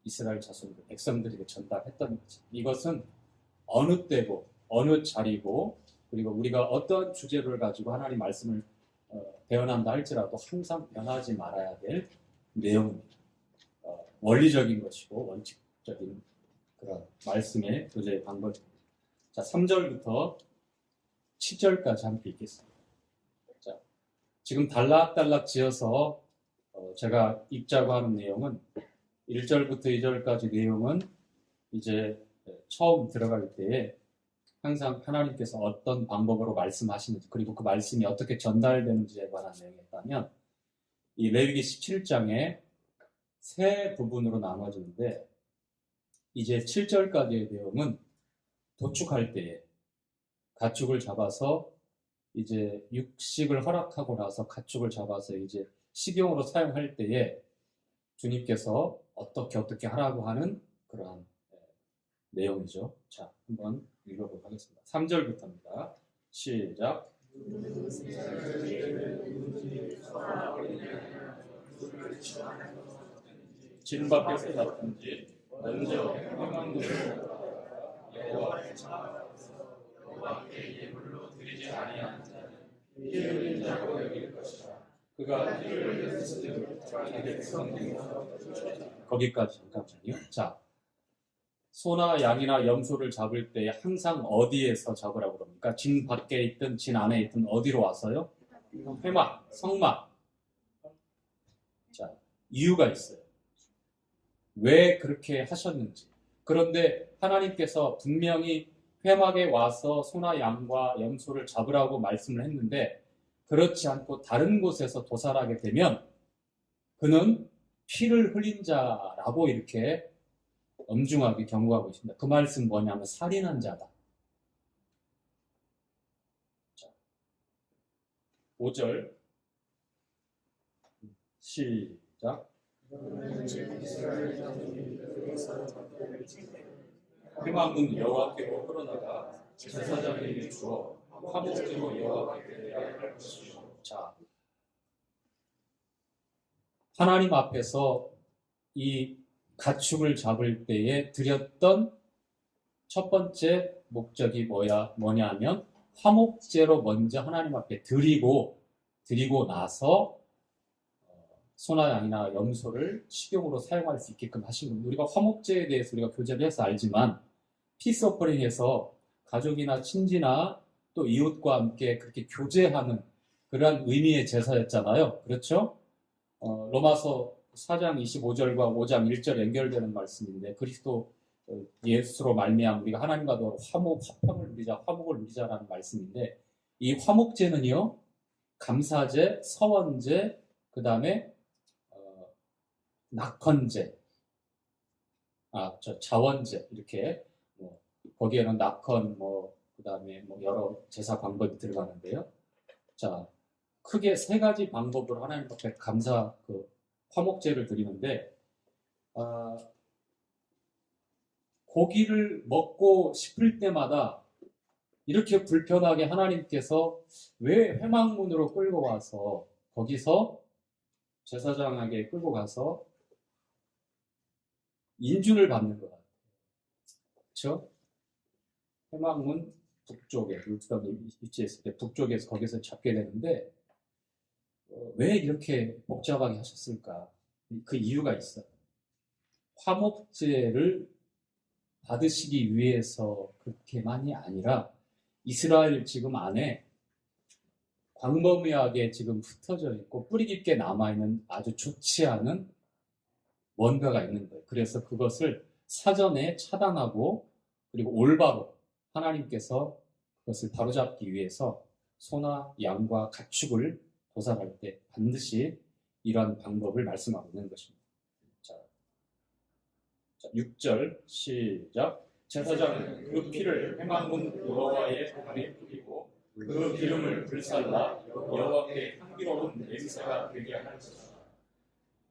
이스라엘 자손들, 백성들에게 전달했던 거죠. 이것은 어느 때고 어느 자리고 그리고 우리가 어떠한 주제를 가지고 하나님 말씀을 배워난다 할지라도 항상 변하지 말아야 될 내용입니다. 원리적인 것이고 원칙적인 그런 말씀의 교제의 방법입니다. 자, 3절부터 7절까지 함께 읽겠습니다. 자, 지금 단락단락 지어서 제가 읽자고 하는 내용은 1절부터 2절까지 내용은 이제 처음 들어갈 때에 항상 하나님께서 어떤 방법으로 말씀하시는지 그리고 그 말씀이 어떻게 전달되는지에 관한 내용이었다면 이 레위기 17장에 세 부분으로 나눠지는데 이제 7절까지의 내용은 도축할 때에 가축을 잡아서 이제 육식을 허락하고 나서 가축을 잡아서 이제 식용으로 사용할 때에 주님께서 어떻게 하라고 하는 그러한 내용이죠. 자, 한번 읽어보도록 하겠습니다. 3절부터입니다. 시작. 진 밖에서 잡든지 먼저 행함한 것을 여호와의 여호와께 예물로 드리지 아니한 자는 피 흘린 자로 여길 것이라. 그가 피를 흘렸으면 자기 백성에게서 거기까지 잠깐만요. 자, 소나 양이나 염소를 잡을 때 항상 어디에서 잡으라고 그럽니까? 진 밖에 있든 진 안에 있든 어디로 와서요? 회막, 성막. 자, 이유가 있어요. 왜 그렇게 하셨는지. 그런데 하나님께서 분명히 회막에 와서 소나 양과 염소를 잡으라고 말씀을 했는데 그렇지 않고 다른 곳에서 도살하게 되면 그는 피를 흘린 자라고 이렇게 엄중하게 경고하고 있습니다. 그 말씀 뭐냐면 살인한 자다. 자, 5절 시작. 회막문 여호와께로 끌어다가 제사장에게 주어 화목제로 여호와께 드려야 할 것이요. 자, 하나님 앞에서 이 가축을 잡을 때에 드렸던 첫 번째 목적이 뭐냐면 화목제로 먼저 하나님 앞에 드리고 나서 소나 양이나 염소를 식용으로 사용할 수 있게끔 하신 겁니다. 우리가 화목제에 대해서 우리가 교제를 해서 알지만 피스 오퍼링에서 가족이나 친지나 또 이웃과 함께 그렇게 교제하는 그러한 의미의 제사였잖아요. 그렇죠? 로마서 4장 25절과 5장 1절 연결되는 말씀인데 그리스도 예수로 말미암아 우리가 하나님과도 화평을 누리자, 화목을 누리자라는 말씀인데 이 화목제는요, 감사제, 서원제, 그 다음에 낙헌제, 자원제 이렇게 거기에는 낙헌 그 다음에 여러 제사 방법이 들어가는데요. 자, 크게 세 가지 방법으로 하나님 앞에 감사 화목제를 드리는데 고기를 먹고 싶을 때마다 이렇게 불편하게 하나님께서 왜 회막문으로 끌고 와서 거기서 제사장에게 끌고 가서 인준을 받는 것 같아요. 그렇죠? 회막문 북쪽에 물두덩이 위치했을 때 북쪽에서 거기서 잡게 되는데 왜 이렇게 복잡하게 하셨을까? 그 이유가 있어요. 화목제를 받으시기 위해서 그렇게만이 아니라 이스라엘 지금 안에 광범위하게 지금 흩어져 있고 뿌리 깊게 남아있는 아주 좋지 않은 뭔가가 있는 거예요. 그래서 그것을 사전에 차단하고 그리고 올바로 하나님께서 그것을 바로잡기 위해서 소나 양과 가축을 도살할 때 반드시 이러한 방법을 말씀하고 있는 것입니다. 자, 6절 시작. 제사장은 그 피를 회막문 여호와의坛에 뿌리고 그 기름을 불살라 여호와께 향기로운 냄새가 되게 할 것이다.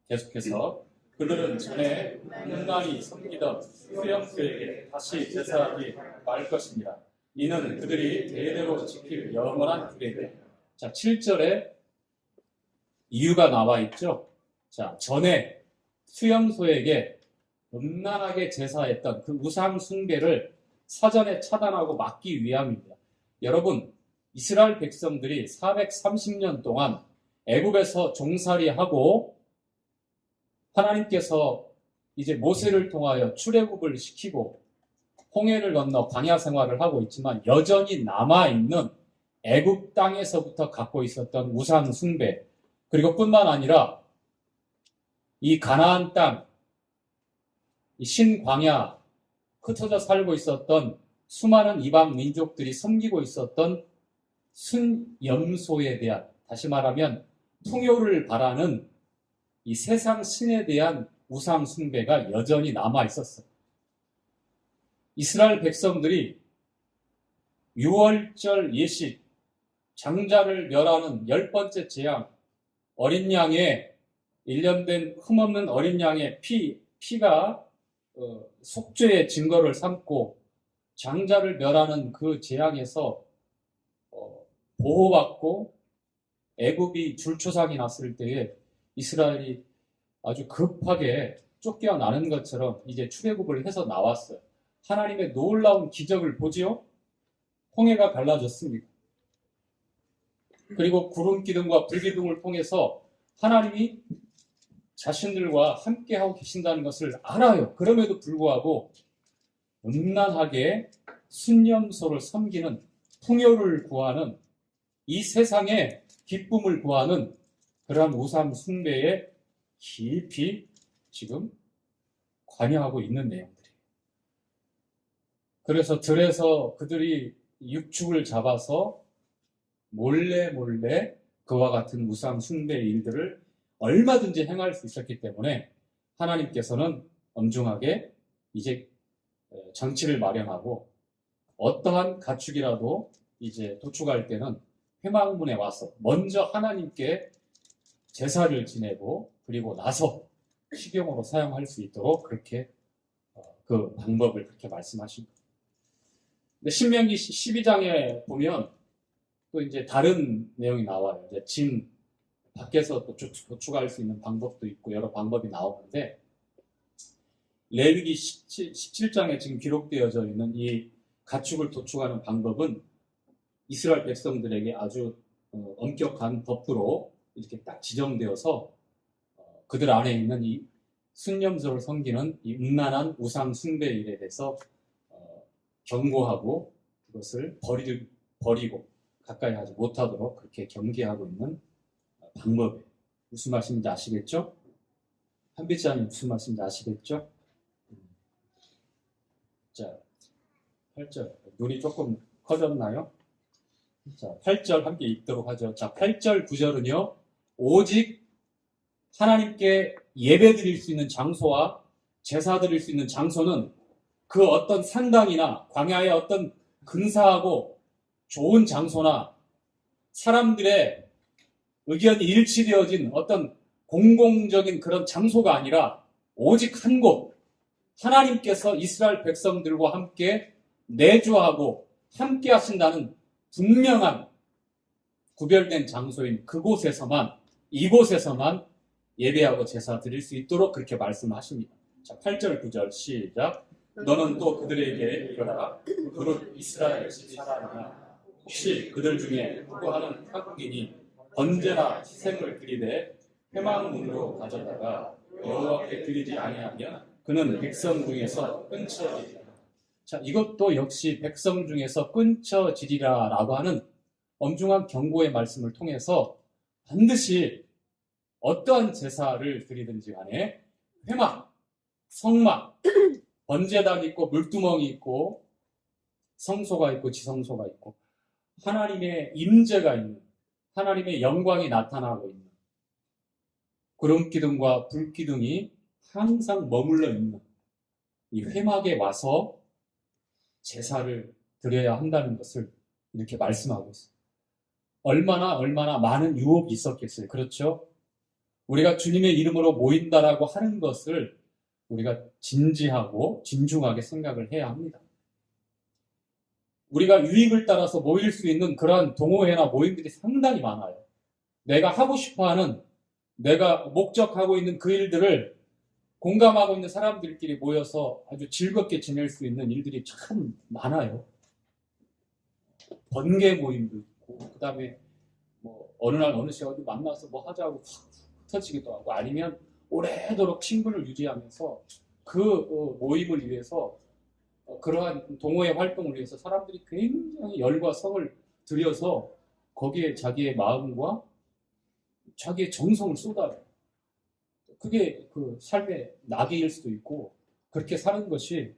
계속해서 그들은 전에 음란히 섬기던 수염수에게 다시 제사하지 말 것입니다. 이는 그들이 대대로 지킬 영원한 규례다. 자, 7절에 이유가 나와 있죠. 자, 전에 수염소에게 음란하게 제사했던 그 우상 숭배를 사전에 차단하고 막기 위함입니다. 여러분, 이스라엘 백성들이 430년 동안 애굽에서 종살이하고 하나님께서 이제 모세를 통하여 출애굽을 시키고 홍해를 건너 광야 생활을 하고 있지만 여전히 남아있는 애굽 땅에서부터 갖고 있었던 우상 숭배, 그리고 뿐만 아니라 이 가나안 땅, 이 신광야 흩어져 살고 있었던 수많은 이방 민족들이 섬기고 있었던 순염소에 대한, 다시 말하면 풍요를 바라는 이 세상 신에 대한 우상 숭배가 여전히 남아 있었어요. 이스라엘 백성들이 유월절 예식, 장자를 멸하는 10번째 재앙, 어린 양의 1년 된 흠없는 어린 양의 피가 속죄의 증거를 삼고 장자를 멸하는 그 재앙에서 보호받고 애굽이 줄초상이 났을 때에 이스라엘이 아주 급하게 쫓겨나는 것처럼 이제 출애굽을 해서 나왔어요. 하나님의 놀라운 기적을 보지요? 홍해가 갈라졌습니다. 그리고 구름 기둥과 불 기둥을 통해서 하나님이 자신들과 함께하고 계신다는 것을 알아요. 그럼에도 불구하고 음란하게 순념소를 섬기는, 풍요를 구하는, 이 세상의 기쁨을 구하는 그러한 우상 숭배에 깊이 지금 관여하고 있는 내용들이에요. 그래서 들에서 그들이 육축을 잡아서 몰래 그와 같은 우상 숭배의 일들을 얼마든지 행할 수 있었기 때문에 하나님께서는 엄중하게 이제 장치를 마련하고 어떠한 가축이라도 이제 도축할 때는 회막문에 와서 먼저 하나님께 제사를 지내고 그리고 나서 식용으로 사용할 수 있도록 그렇게 그 방법을 그렇게 말씀하십니다. 근데 신명기 12장에 보면 또 이제 다른 내용이 나와요. 이제 짐 밖에서 또 도축할 수 있는 방법도 있고 여러 방법이 나오는데 레위기 17장에 지금 기록되어져 있는 이 가축을 도축하는 방법은 이스라엘 백성들에게 아주 엄격한 법으로 이렇게 딱 지정되어서 그들 안에 있는 이 순념소를 섬기는 이 음란한 우상 숭배 일에 대해서 경고하고 그것을 버리고 가까이 하지 못하도록 그렇게 경계하고 있는 방법이에요. 무슨 말씀인지 아시겠죠? 한빛자님 무슨 말씀인지 아시겠죠? 자, 8절. 눈이 조금 커졌나요? 자, 8절 함께 읽도록 하죠. 자, 8절, 9절은요, 오직 하나님께 예배 드릴 수 있는 장소와 제사 드릴 수 있는 장소는 그 어떤 산당이나 광야의 어떤 근사하고 좋은 장소나 사람들의 의견이 일치되어진 어떤 공공적인 그런 장소가 아니라 오직 한 곳, 하나님께서 이스라엘 백성들과 함께 내주하고 함께 하신다는 분명한 구별된 장소인 그곳에서만, 이곳에서만 예배하고 제사 드릴 수 있도록 그렇게 말씀하십니다. 자, 8절, 9절 시작. 너는 또 그들에게 이르라. 그릇 이스라엘 집 사람이나 혹시 그들 중에 누구하는 타국인이 번제나 희생을 드리되 회막문으로 가져다가 여호와께 드리지 아니하면 그는 백성 중에서 끊쳐지리라. 자, 이것도 역시 백성 중에서 끊쳐지리라 라고 하는 엄중한 경고의 말씀을 통해서 반드시 어떠한 제사를 드리든지 간에 회막, 성막, 번제단 있고 물두멍이 있고 성소가 있고 지성소가 있고 하나님의 임재가 있는, 하나님의 영광이 나타나고 있는 구름기둥과 불기둥이 항상 머물러 있는 이 회막에 와서 제사를 드려야 한다는 것을 이렇게 말씀하고 있어요. 얼마나 많은 유혹이 있었겠어요. 그렇죠? 우리가 주님의 이름으로 모인다라고 하는 것을 우리가 진지하고 진중하게 생각을 해야 합니다. 우리가 유익을 따라서 모일 수 있는 그러한 동호회나 모임들이 상당히 많아요. 내가 하고 싶어하는, 내가 목적하고 있는 그 일들을 공감하고 있는 사람들끼리 모여서 아주 즐겁게 지낼 수 있는 일들이 참 많아요. 번개 모임도 있고, 그 다음에 뭐 어느 날 어느 시간 어디 만나서 뭐 하자고 확 흩어지기도 하고, 아니면 오래도록 친분을 유지하면서 그 모임을 위해서 그러한 동호회 활동을 위해서 사람들이 굉장히 열과 성을 들여서 거기에 자기의 마음과 자기의 정성을 쏟아요. 그게 그 삶의 낙이일 수도 있고, 그렇게 사는 것이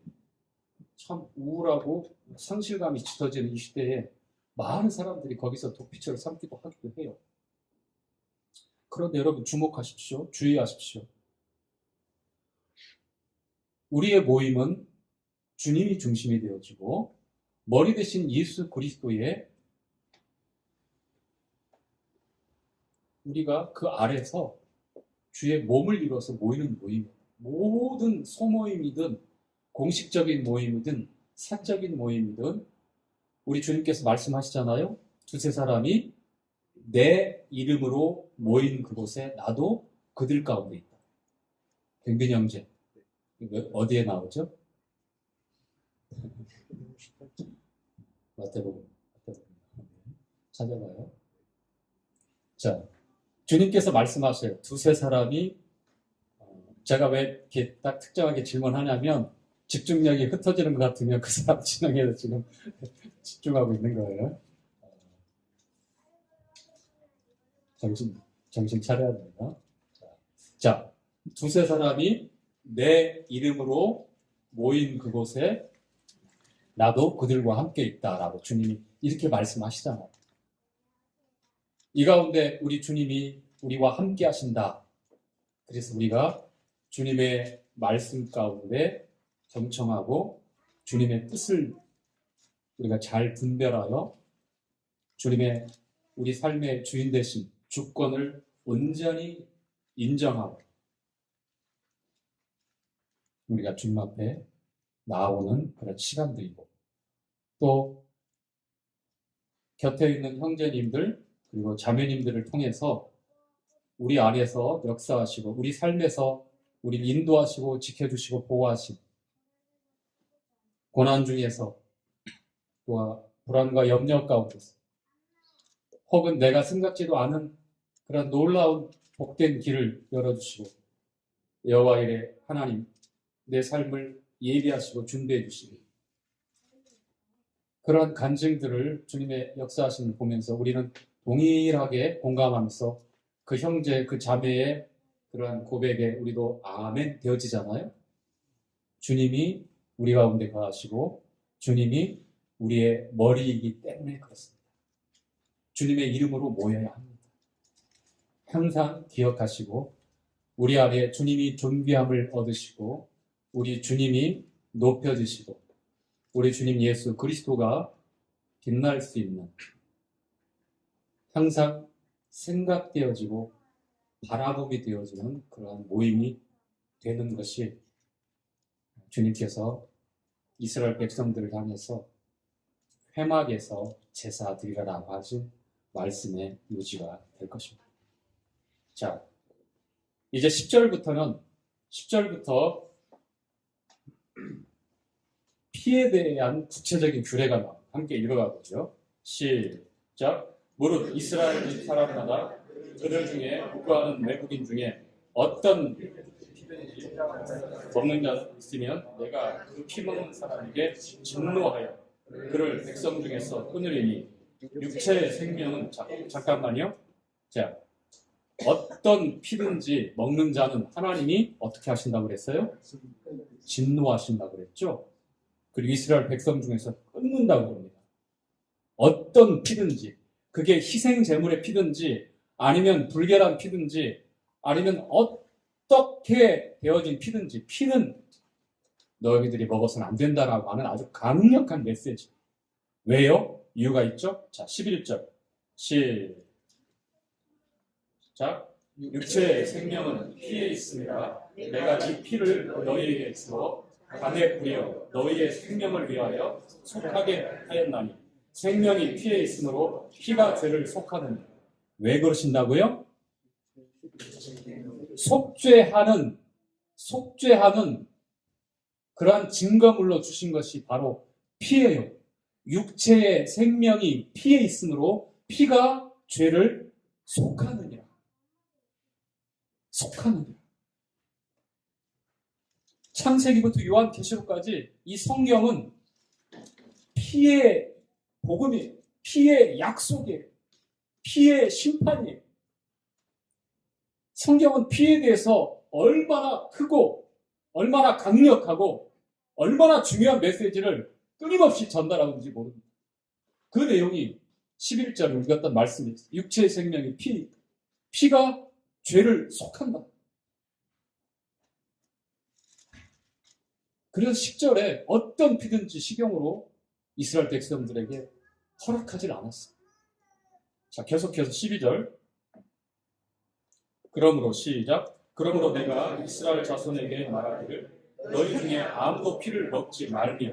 참 우울하고 상실감이 짙어지는 이 시대에 많은 사람들이 거기서 도피처를 삼기도 하기도 해요. 그런데 여러분 주목하십시오. 주의하십시오. 우리의 모임은 주님이 중심이 되어지고 머리 대신 예수 그리스도의 우리가 그 아래서 주의 몸을 이뤄서 모이는 모임, 모든 소모임이든 공식적인 모임이든 사적인 모임이든 우리 주님께서 말씀하시잖아요. 두세 사람이 내 이름으로 모인 그곳에 나도 그들 가운데 있다. 경빈이 형제, 이거 어디에 나오죠? 마태복음 찾아봐요. 자, 주님께서 말씀하세요. 두세 사람이, 제가 왜 이렇게 딱 특정하게 질문하냐면 집중력이 흩어지는 것 같으면 그 사람 진행에서 지금 집중하고 있는 거예요. 정신 차려야 됩니다. 자, 두세 사람이 내 이름으로 모인 그곳에 나도 그들과 함께 있다라고 주님이 이렇게 말씀하시잖아요. 이 가운데 우리 주님이 우리와 함께 하신다. 그래서 우리가 주님의 말씀 가운데 경청하고 주님의 뜻을 우리가 잘 분별하여 주님의 우리 삶의 주인 되신 주권을 온전히 인정하고 우리가 주님 앞에 나오는 그런 시간들이고, 또 곁에 있는 형제님들 그리고 자매님들을 통해서 우리 안에서 역사하시고 우리 삶에서 우리를 인도하시고 지켜주시고 보호하신, 고난 중에서 또 불안과 염려 가운데서 혹은 내가 생각지도 않은 그런 놀라운 복된 길을 열어주시고 여호와 이레 하나님 내 삶을 예비하시고 준비해 주시고, 그러한 간증들을 주님의 역사하심을 보면서 우리는 동일하게 공감하면서 그 형제 그 자매의 그러한 고백에 우리도 아멘 되어지잖아요. 주님이 우리 가운데 거하시고 주님이 우리의 머리이기 때문에 그렇습니다. 주님의 이름으로 모여야 합니다. 항상 기억하시고 우리 안에 주님이 존귀함을 얻으시고 우리 주님이 높여지시고 우리 주님 예수 그리스도가 빛날 수 있는, 항상 생각되어지고 바라봄이 되어지는 그러한 모임이 되는 것이 주님께서 이스라엘 백성들을 향해서 회막에서 제사 드리라라고 하신 말씀의 요지가 될 것입니다. 자, 이제 10절부터 피에 대한 구체적인 규례가 함께 읽어가 보죠. 시작. 무릇 이스라엘 집 사람마다 그들 중에 국가하는 외국인 중에 어떤 피든지 먹는 자 있으면 내가 그 피 먹는 사람에게 진노하여 그를 백성 중에서 끊으리니 육체의 생명은 잠깐만요. 자, 어떤 피든지 먹는 자는 하나님이 어떻게 하신다고 그랬어요? 진노하신다고 그랬죠. 그리고 이스라엘 백성 중에서 끊는다고 합니다. 어떤 피든지, 그게 희생 제물의 피든지 아니면 불결한 피든지 아니면 어떻게 되어진 피든지, 피는 너희들이 먹어서는 안 된다라고 하는 아주 강력한 메시지. 왜요? 이유가 있죠. 자, 11절 시작. 육체의 생명은 피에 있습니다. 내가 이 피를 너희에게 주어 간에 부려 너희의 생명을 위하여 속하게 하였나니 생명이 피에 있으므로 피가 죄를 속하느니. 왜 그러신다고요? 속죄하는 그러한 증거물로 주신 것이 바로 피예요. 육체의 생명이 피에 있으므로 피가 죄를 속하느니라. 창세기부터 요한계시록까지 이 성경은 피의 복음이에요. 피의 약속이에요. 피의 심판이에요. 성경은 피에 대해서 얼마나 크고 얼마나 강력하고 얼마나 중요한 메시지를 끊임없이 전달하고 있는지 모릅니다. 그 내용이 11절에 읽었던 말씀이 있어요. 육체의 생명이 피가 죄를 속한다. 그래서 10절에 어떤 피든지 식용으로 이스라엘 백성들에게 허락하지 않았어요. 자, 계속해서 12절. 그러므로 시작. 그러므로 내가 이스라엘 자손에게 말하기를 너희 중에 아무도 피를 먹지 말며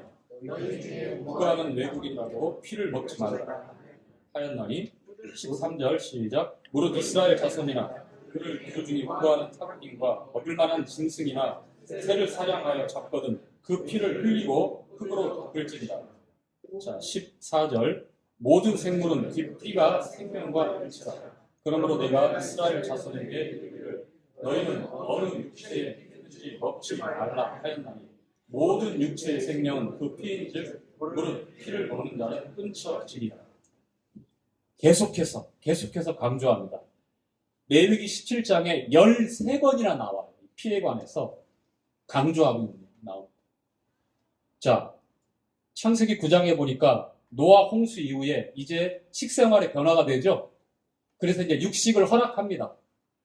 무고하는 외국인이라도 피를 먹지 말라 하였나니 13절 시작. 무릇 이스라엘 자손이나 그를 그 중에 무고하는 타국인과 얻을 만한 짐승이나 새를 사냥하여 잡거든 그 피를 흘리고 흙으로 덮을지니라. 자, 14절. 모든 생물은 피가 생명과 일치다. 그러므로 내가 이스라엘 자손에게 이르기를 너희는 어느 육체의 피든지 먹지 말라 하였나니 모든 육체의 생명은 그 피인즉 무릇 피를 먹는 자는 끊쳐지리라. 계속해서 강조합니다. 레위기 17장에 13번이나 나와요. 피에 관해서 강조하고 나옵니다. 자, 창세기 9장에 보니까 노아 홍수 이후에 이제 식생활의 변화가 되죠. 그래서 이제 육식을 허락합니다.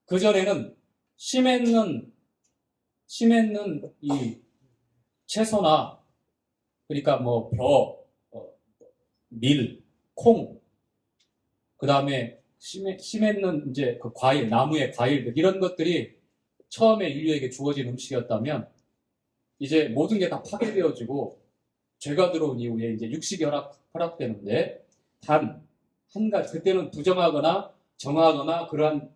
그전에는 심했는 이 채소나 그러니까 뭐 밀, 콩, 그 다음에 심했는 이제 그 과일, 나무의 과일들 이런 것들이 처음에 인류에게 주어진 음식이었다면 이제 모든 게 다 파괴되어지고 죄가 들어온 이후에 이제 육식이 허락되는데 단 한 가지 그때는 부정하거나 정하거나 그러한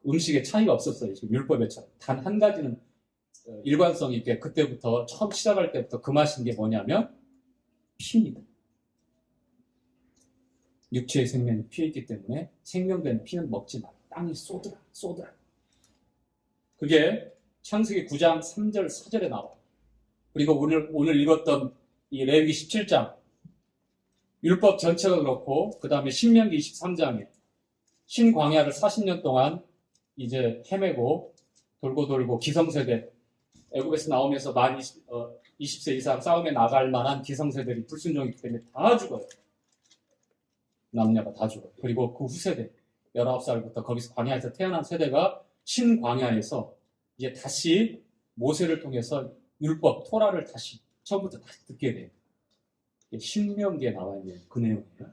음식의 차이가 없었어요. 지금 율법의 차이. 단 한 가지는 일관성 있게 그때부터 처음 시작할 때부터 금하신 게 뭐냐면 피입니다. 육체의 생명이 피에 있기 때문에 생명된 피는 먹지 마라. 땅이 쏟으라. 그게 창세기 9장 3절 4절에 나와요. 그리고 오늘 읽었던 이 레위기 17장 율법 전체가 그렇고 그 다음에 신명기 23장에 신광야를 40년 동안 이제 헤매고 돌고 기성세대 애굽에서 나오면서 만 20세 이상 싸움에 나갈 만한 기성세들이 불순종이기 때문에 다 죽어요. 남녀가 다 죽어요. 그리고 그 후세대 19살부터 거기서 광야에서 태어난 세대가 신광야에서 이제 다시 모세를 통해서 율법 토라를 다시 처음부터 다시 듣게 돼요. 신명기에 나와 있는 그 내용이에요.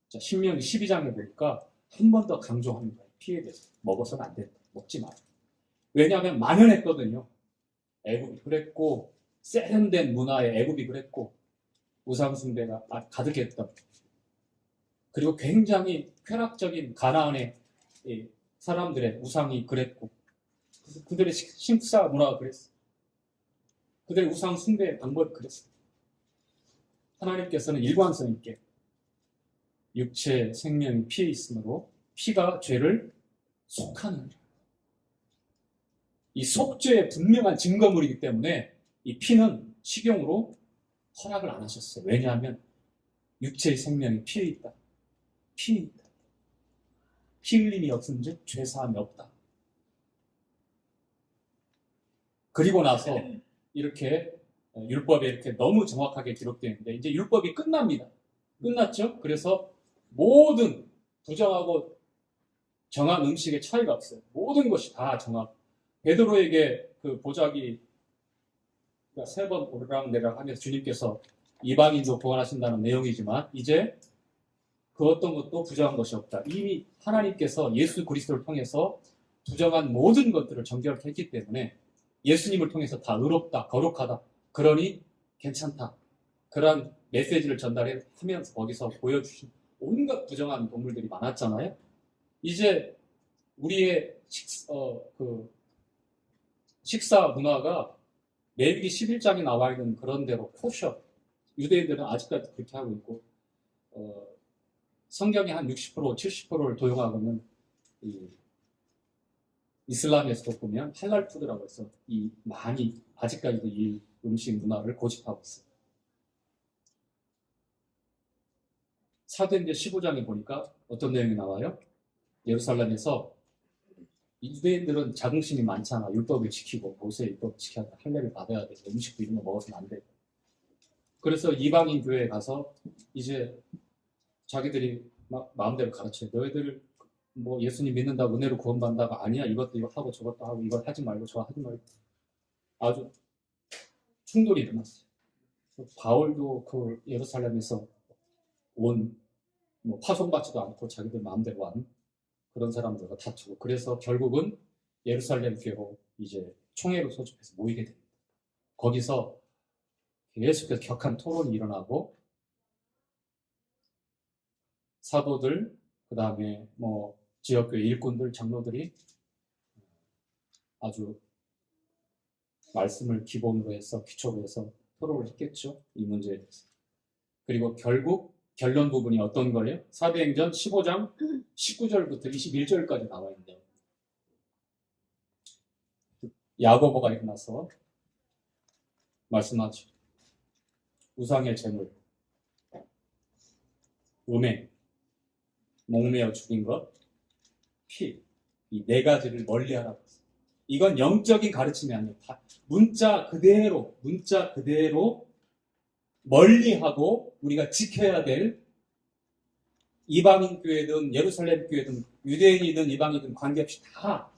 자, 신명기 12장에 보니까 한 번 더 강조하는 거예요. 피에 대해서 먹어서는 안 된다. 먹지 마라. 왜냐하면 만연했거든요. 애굽이 그랬고 세련된 문화의 애굽이 그랬고 우상숭배가 가득했던 그리고 굉장히 쾌락적인 가나안의 사람들의 우상이 그랬고 그들의 식사 문화가 그랬어요. 그들의 우상숭배의 방법이 그랬어요. 하나님께서는 일관성 있게 육체 생명이 피에 있으므로 피가 죄를 속하느니라. 이 속죄의 분명한 증거물이기 때문에 이 피는 식용으로 허락을 안 하셨어요. 왜냐하면 육체의 생명이 피에 있다. 피에 있다. 피 흘림이 없은즉 죄사함이 없다. 그리고 나서 이렇게 율법에 이렇게 너무 정확하게 기록되어 있는데 이제 율법이 끝납니다. 끝났죠? 그래서 모든 부정하고 정한 음식의 차이가 없어요. 모든 것이 다 정하고 베드로에게 그 보자기 3번 오르락내락 하면서 주님께서 이방인도 구원하신다는 내용이지만 이제 그 어떤 것도 부정한 것이 없다. 이미 하나님께서 예수 그리스도를 통해서 부정한 모든 것들을 정결케 했기 때문에 예수님을 통해서 다 의롭다, 거룩하다, 그러니 괜찮다, 그런 메시지를 전달하면서 거기서 보여주신 온갖 부정한 동물들이 많았잖아요. 이제 우리의 식사 문화가 레위기 11장에 나와 있는 그런 대로 코셔, 유대인들은 아직까지 그렇게 하고 있고, 성경의 한 60%, 70%를 도용하고는 이슬람에서도 보면 할랄 푸드라고 해서 많이 아직까지도 이 음식 문화를 고집하고 있어요. 사도행전 15장에 보니까 어떤 내용이 나와요? 예루살렘에서 유대인들은 자긍심이 많잖아. 율법을 지키고 모세의 율법을 지켜야 돼. 할례를 받아야 돼. 음식도 이런 거 먹어서는 안 돼. 그래서 이방인 교회에 가서 이제 자기들이 막 마음대로 가르쳐요. 너희들 뭐 예수님 믿는다고 은혜로 구원받는다고 아니야. 이것도 이거 하고 저것도 하고 이걸 하지 말고 저거 하지 말고. 아주 충돌이 일어났어요. 바울도 그 예루살렘에서 뭐 파송받지도 않고 자기들 마음대로 하는 그런 사람들과 다투고, 그래서 결국은 예루살렘 교회로 이제 총회로 소집해서 모이게 됩니다. 거기서 계속해서 격한 토론이 일어나고, 사도들, 그 다음에 뭐 지역교회 일꾼들, 장로들이 아주 말씀을 기본으로 해서, 기초로 해서 토론을 했겠죠. 이 문제에 대해서. 그리고 결국 결론 부분이 어떤 거예요? 사도행전 15장 19절부터 21절까지 나와 있는데요. 야고보가 일어나서 말씀하죠. 우상의 제물, 음행, 목매어 죽인 것, 피, 이 네 가지를 멀리하라고 했어요. 이건 영적인 가르침이 아니에요. 문자 그대로 멀리하고 우리가 지켜야 될, 이방인 교회든 예루살렘 교회든 유대인이든 이방인이든 관계없이 다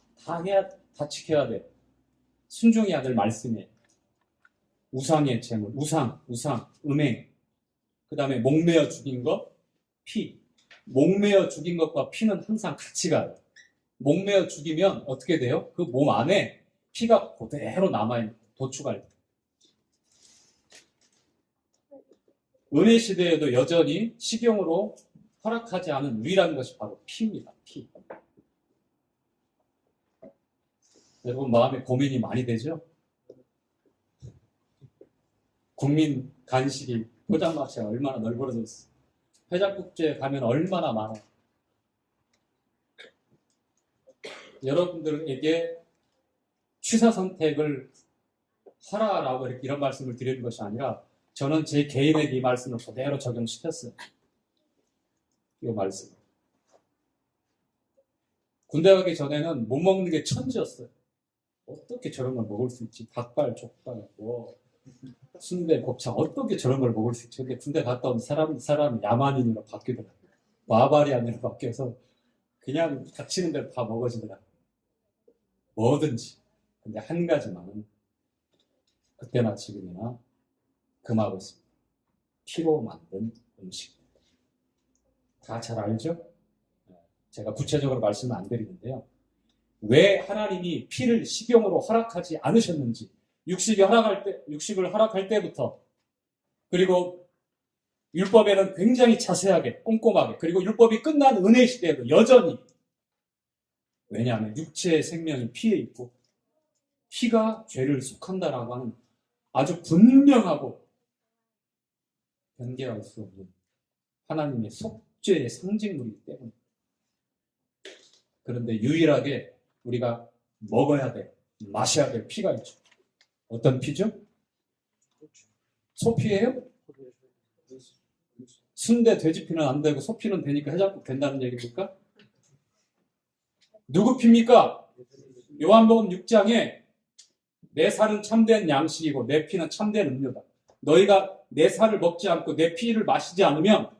지켜야 돼. 순종해야 될 말씀이에요. 우상의 제물, 우상, 음행, 그 다음에 목매어 죽인 것, 피. 목매어 죽인 것과 피는 항상 같이 가요. 목매어 죽이면 어떻게 돼요? 그 몸 안에 피가 그대로 남아있는, 도축할 때. 은혜 시대에도 여전히 식용으로 허락하지 않은 유일한 것이 바로 피입니다. 피. 여러분 마음에 고민이 많이 되죠? 국민 간식이 포장마차가 얼마나 넓어져 있어. 해장국제에 가면 얼마나 많아. 여러분들에게 취사 선택을 하라라고 이런 말씀을 드리는 것이 아니라, 저는 제 개인에게 이 말씀을 그대로 적용시켰어요. 이 말씀. 군대 가기 전에는 못 먹는 게 천지였어요. 어떻게 저런 걸 먹을 수 있지? 닭발, 족발, 순대, 곱창, 어떻게 저런 걸 먹을 수 있지? 근데 군대 갔다 온 사람이 야만인으로 바뀌더라고요. 바바리안으로 바뀌어서 그냥 닥치는 대로 다 먹어지더라고요. 뭐든지. 근데 한 가지만은 그때나 지금이나 금하고 있습니다. 피로 만든 음식. 다 잘 알죠? 제가 구체적으로 말씀을 안 드리는데요. 왜 하나님이 피를 식용으로 허락하지 않으셨는지, 육식을 허락할 때부터, 그리고 율법에는 굉장히 자세하게, 꼼꼼하게, 그리고 율법이 끝난 은혜 시대에도 여전히, 왜냐하면 육체의 생명이 피에 있고 피가 죄를 속한다라고 하는 아주 분명하고 변개할 수 없는 하나님의 속죄의 상징물이기 때문에. 그런데 유일하게 우리가 먹어야 돼, 마셔야 될 피가 있죠. 어떤 피죠? 소피예요? 순대, 돼지피는 안 되고 소피는 되니까 해장국 된다는 얘기입니까? 누구 피입니까? 요한복음 6장에 내 살은 참된 양식이고 내 피는 참된 음료다. 너희가 내 살을 먹지 않고 내 피를 마시지 않으면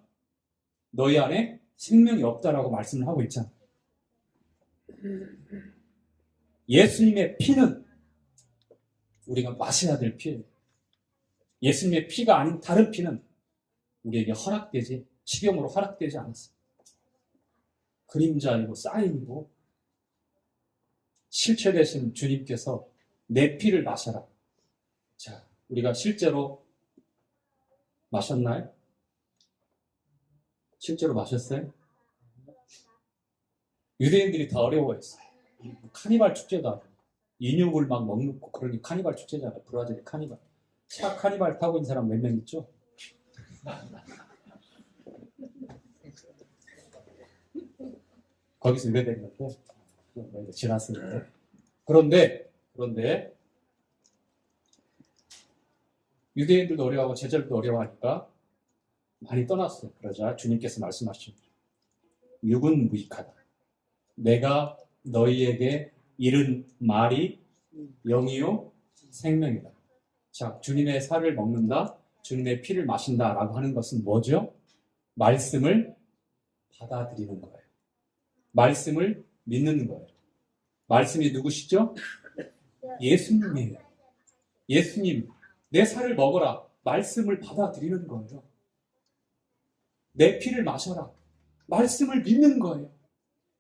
너희 안에 생명이 없다라고 말씀을 하고 있잖아. 예수님의 피는 우리가 마셔야 될 피예요. 예수님의 피가 아닌 다른 피는 우리에게 허락되지, 식용으로 허락되지 않았어요. 그림자이고 사인이고 실체 되신 주님께서 내 피를 마셔라. 자, 우리가 실제로 마셨나요? 실제로 마셨어요? 유대인들이 더 어려워했어요. 카니발 축제도 아니고 인육을 막 먹고 그러니 카니발 축제잖아요. 브라질의 카니발. 차 카니발 타고 있는 사람 몇 명 있죠? 거기서 유래됐는데 지났으니까. 그런데 유대인들도 어려워하고 제자들도 어려워하니까 많이 떠났어요. 그러자 주님께서 말씀하십니다. 육은 무익하다. 내가 너희에게 이른 말이 영이요 생명이다. 자, 주님의 살을 먹는다, 주님의 피를 마신다라고 하는 것은 뭐죠? 말씀을 받아들이는 거예요. 말씀을 믿는 거예요. 말씀이 누구시죠? 예수님이에요. 예수님, 내 살을 먹어라. 말씀을 받아들이는 거예요. 내 피를 마셔라. 말씀을 믿는 거예요.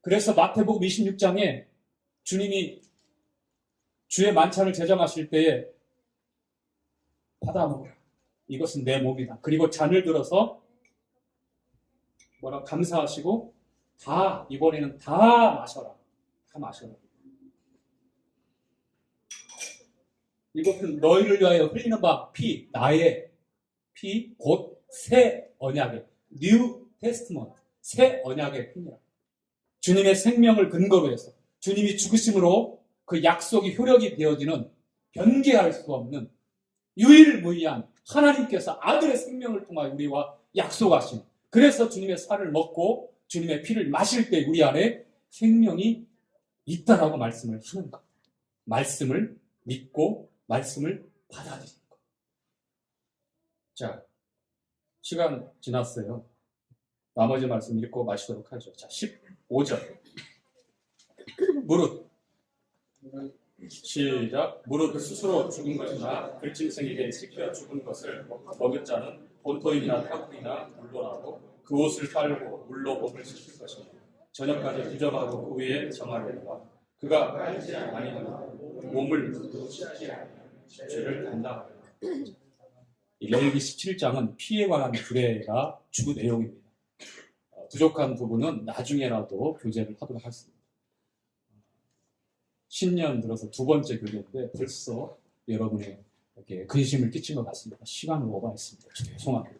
그래서 마태복음 26장에 주님이 주의 만찬을 제정하실 때에 받아 먹어라. 이것은 내 몸이다. 그리고 잔을 들어서 뭐라 감사하시고 다 이번에는 다 마셔라. 다 마셔라. 이것은 너희를 위하여 흘리는 바 피, 나의 피, 곧 새 언약의 New Testament, 새 언약의 피니라. 주님의 생명을 근거로 해서 주님이 죽으심으로 그 약속이 효력이 되어지는 변개할 수 없는 유일무이한 하나님께서 아들의 생명을 통하여 우리와 약속하신, 그래서 주님의 살을 먹고 주님의 피를 마실 때 우리 안에 생명이 있다라고 말씀을 하는 것. 말씀을 믿고 말씀을 받아들이는 것. 자, 시간 지났어요. 나머지 말씀 읽고 마시도록 하죠. 자, 15절. 무릇. 시작. 무릇 스스로 죽은 것이나 글짐승에게 씹혀 죽은 것을 먹을 자는 본토인이나 타국이나 물로라도 그 옷을 빨고 물로 몸을 씻을 것이니 저녁까지 부정하고 그 위에 정하려니와 그가 빨지 아니하나 몸을 취하지 아니하나 죄를 담당하리라. 레위기 17장은 피에 관한 규례가 주 내용입니다. 부족한 부분은 나중에라도 교제를 하도록 하겠습니다. 신년 들어서 두 번째 교제인데 벌써 여러분의 이렇게 근심을 끼친 것 같습니다. 시간을 오버했습니다. 죄송합니다.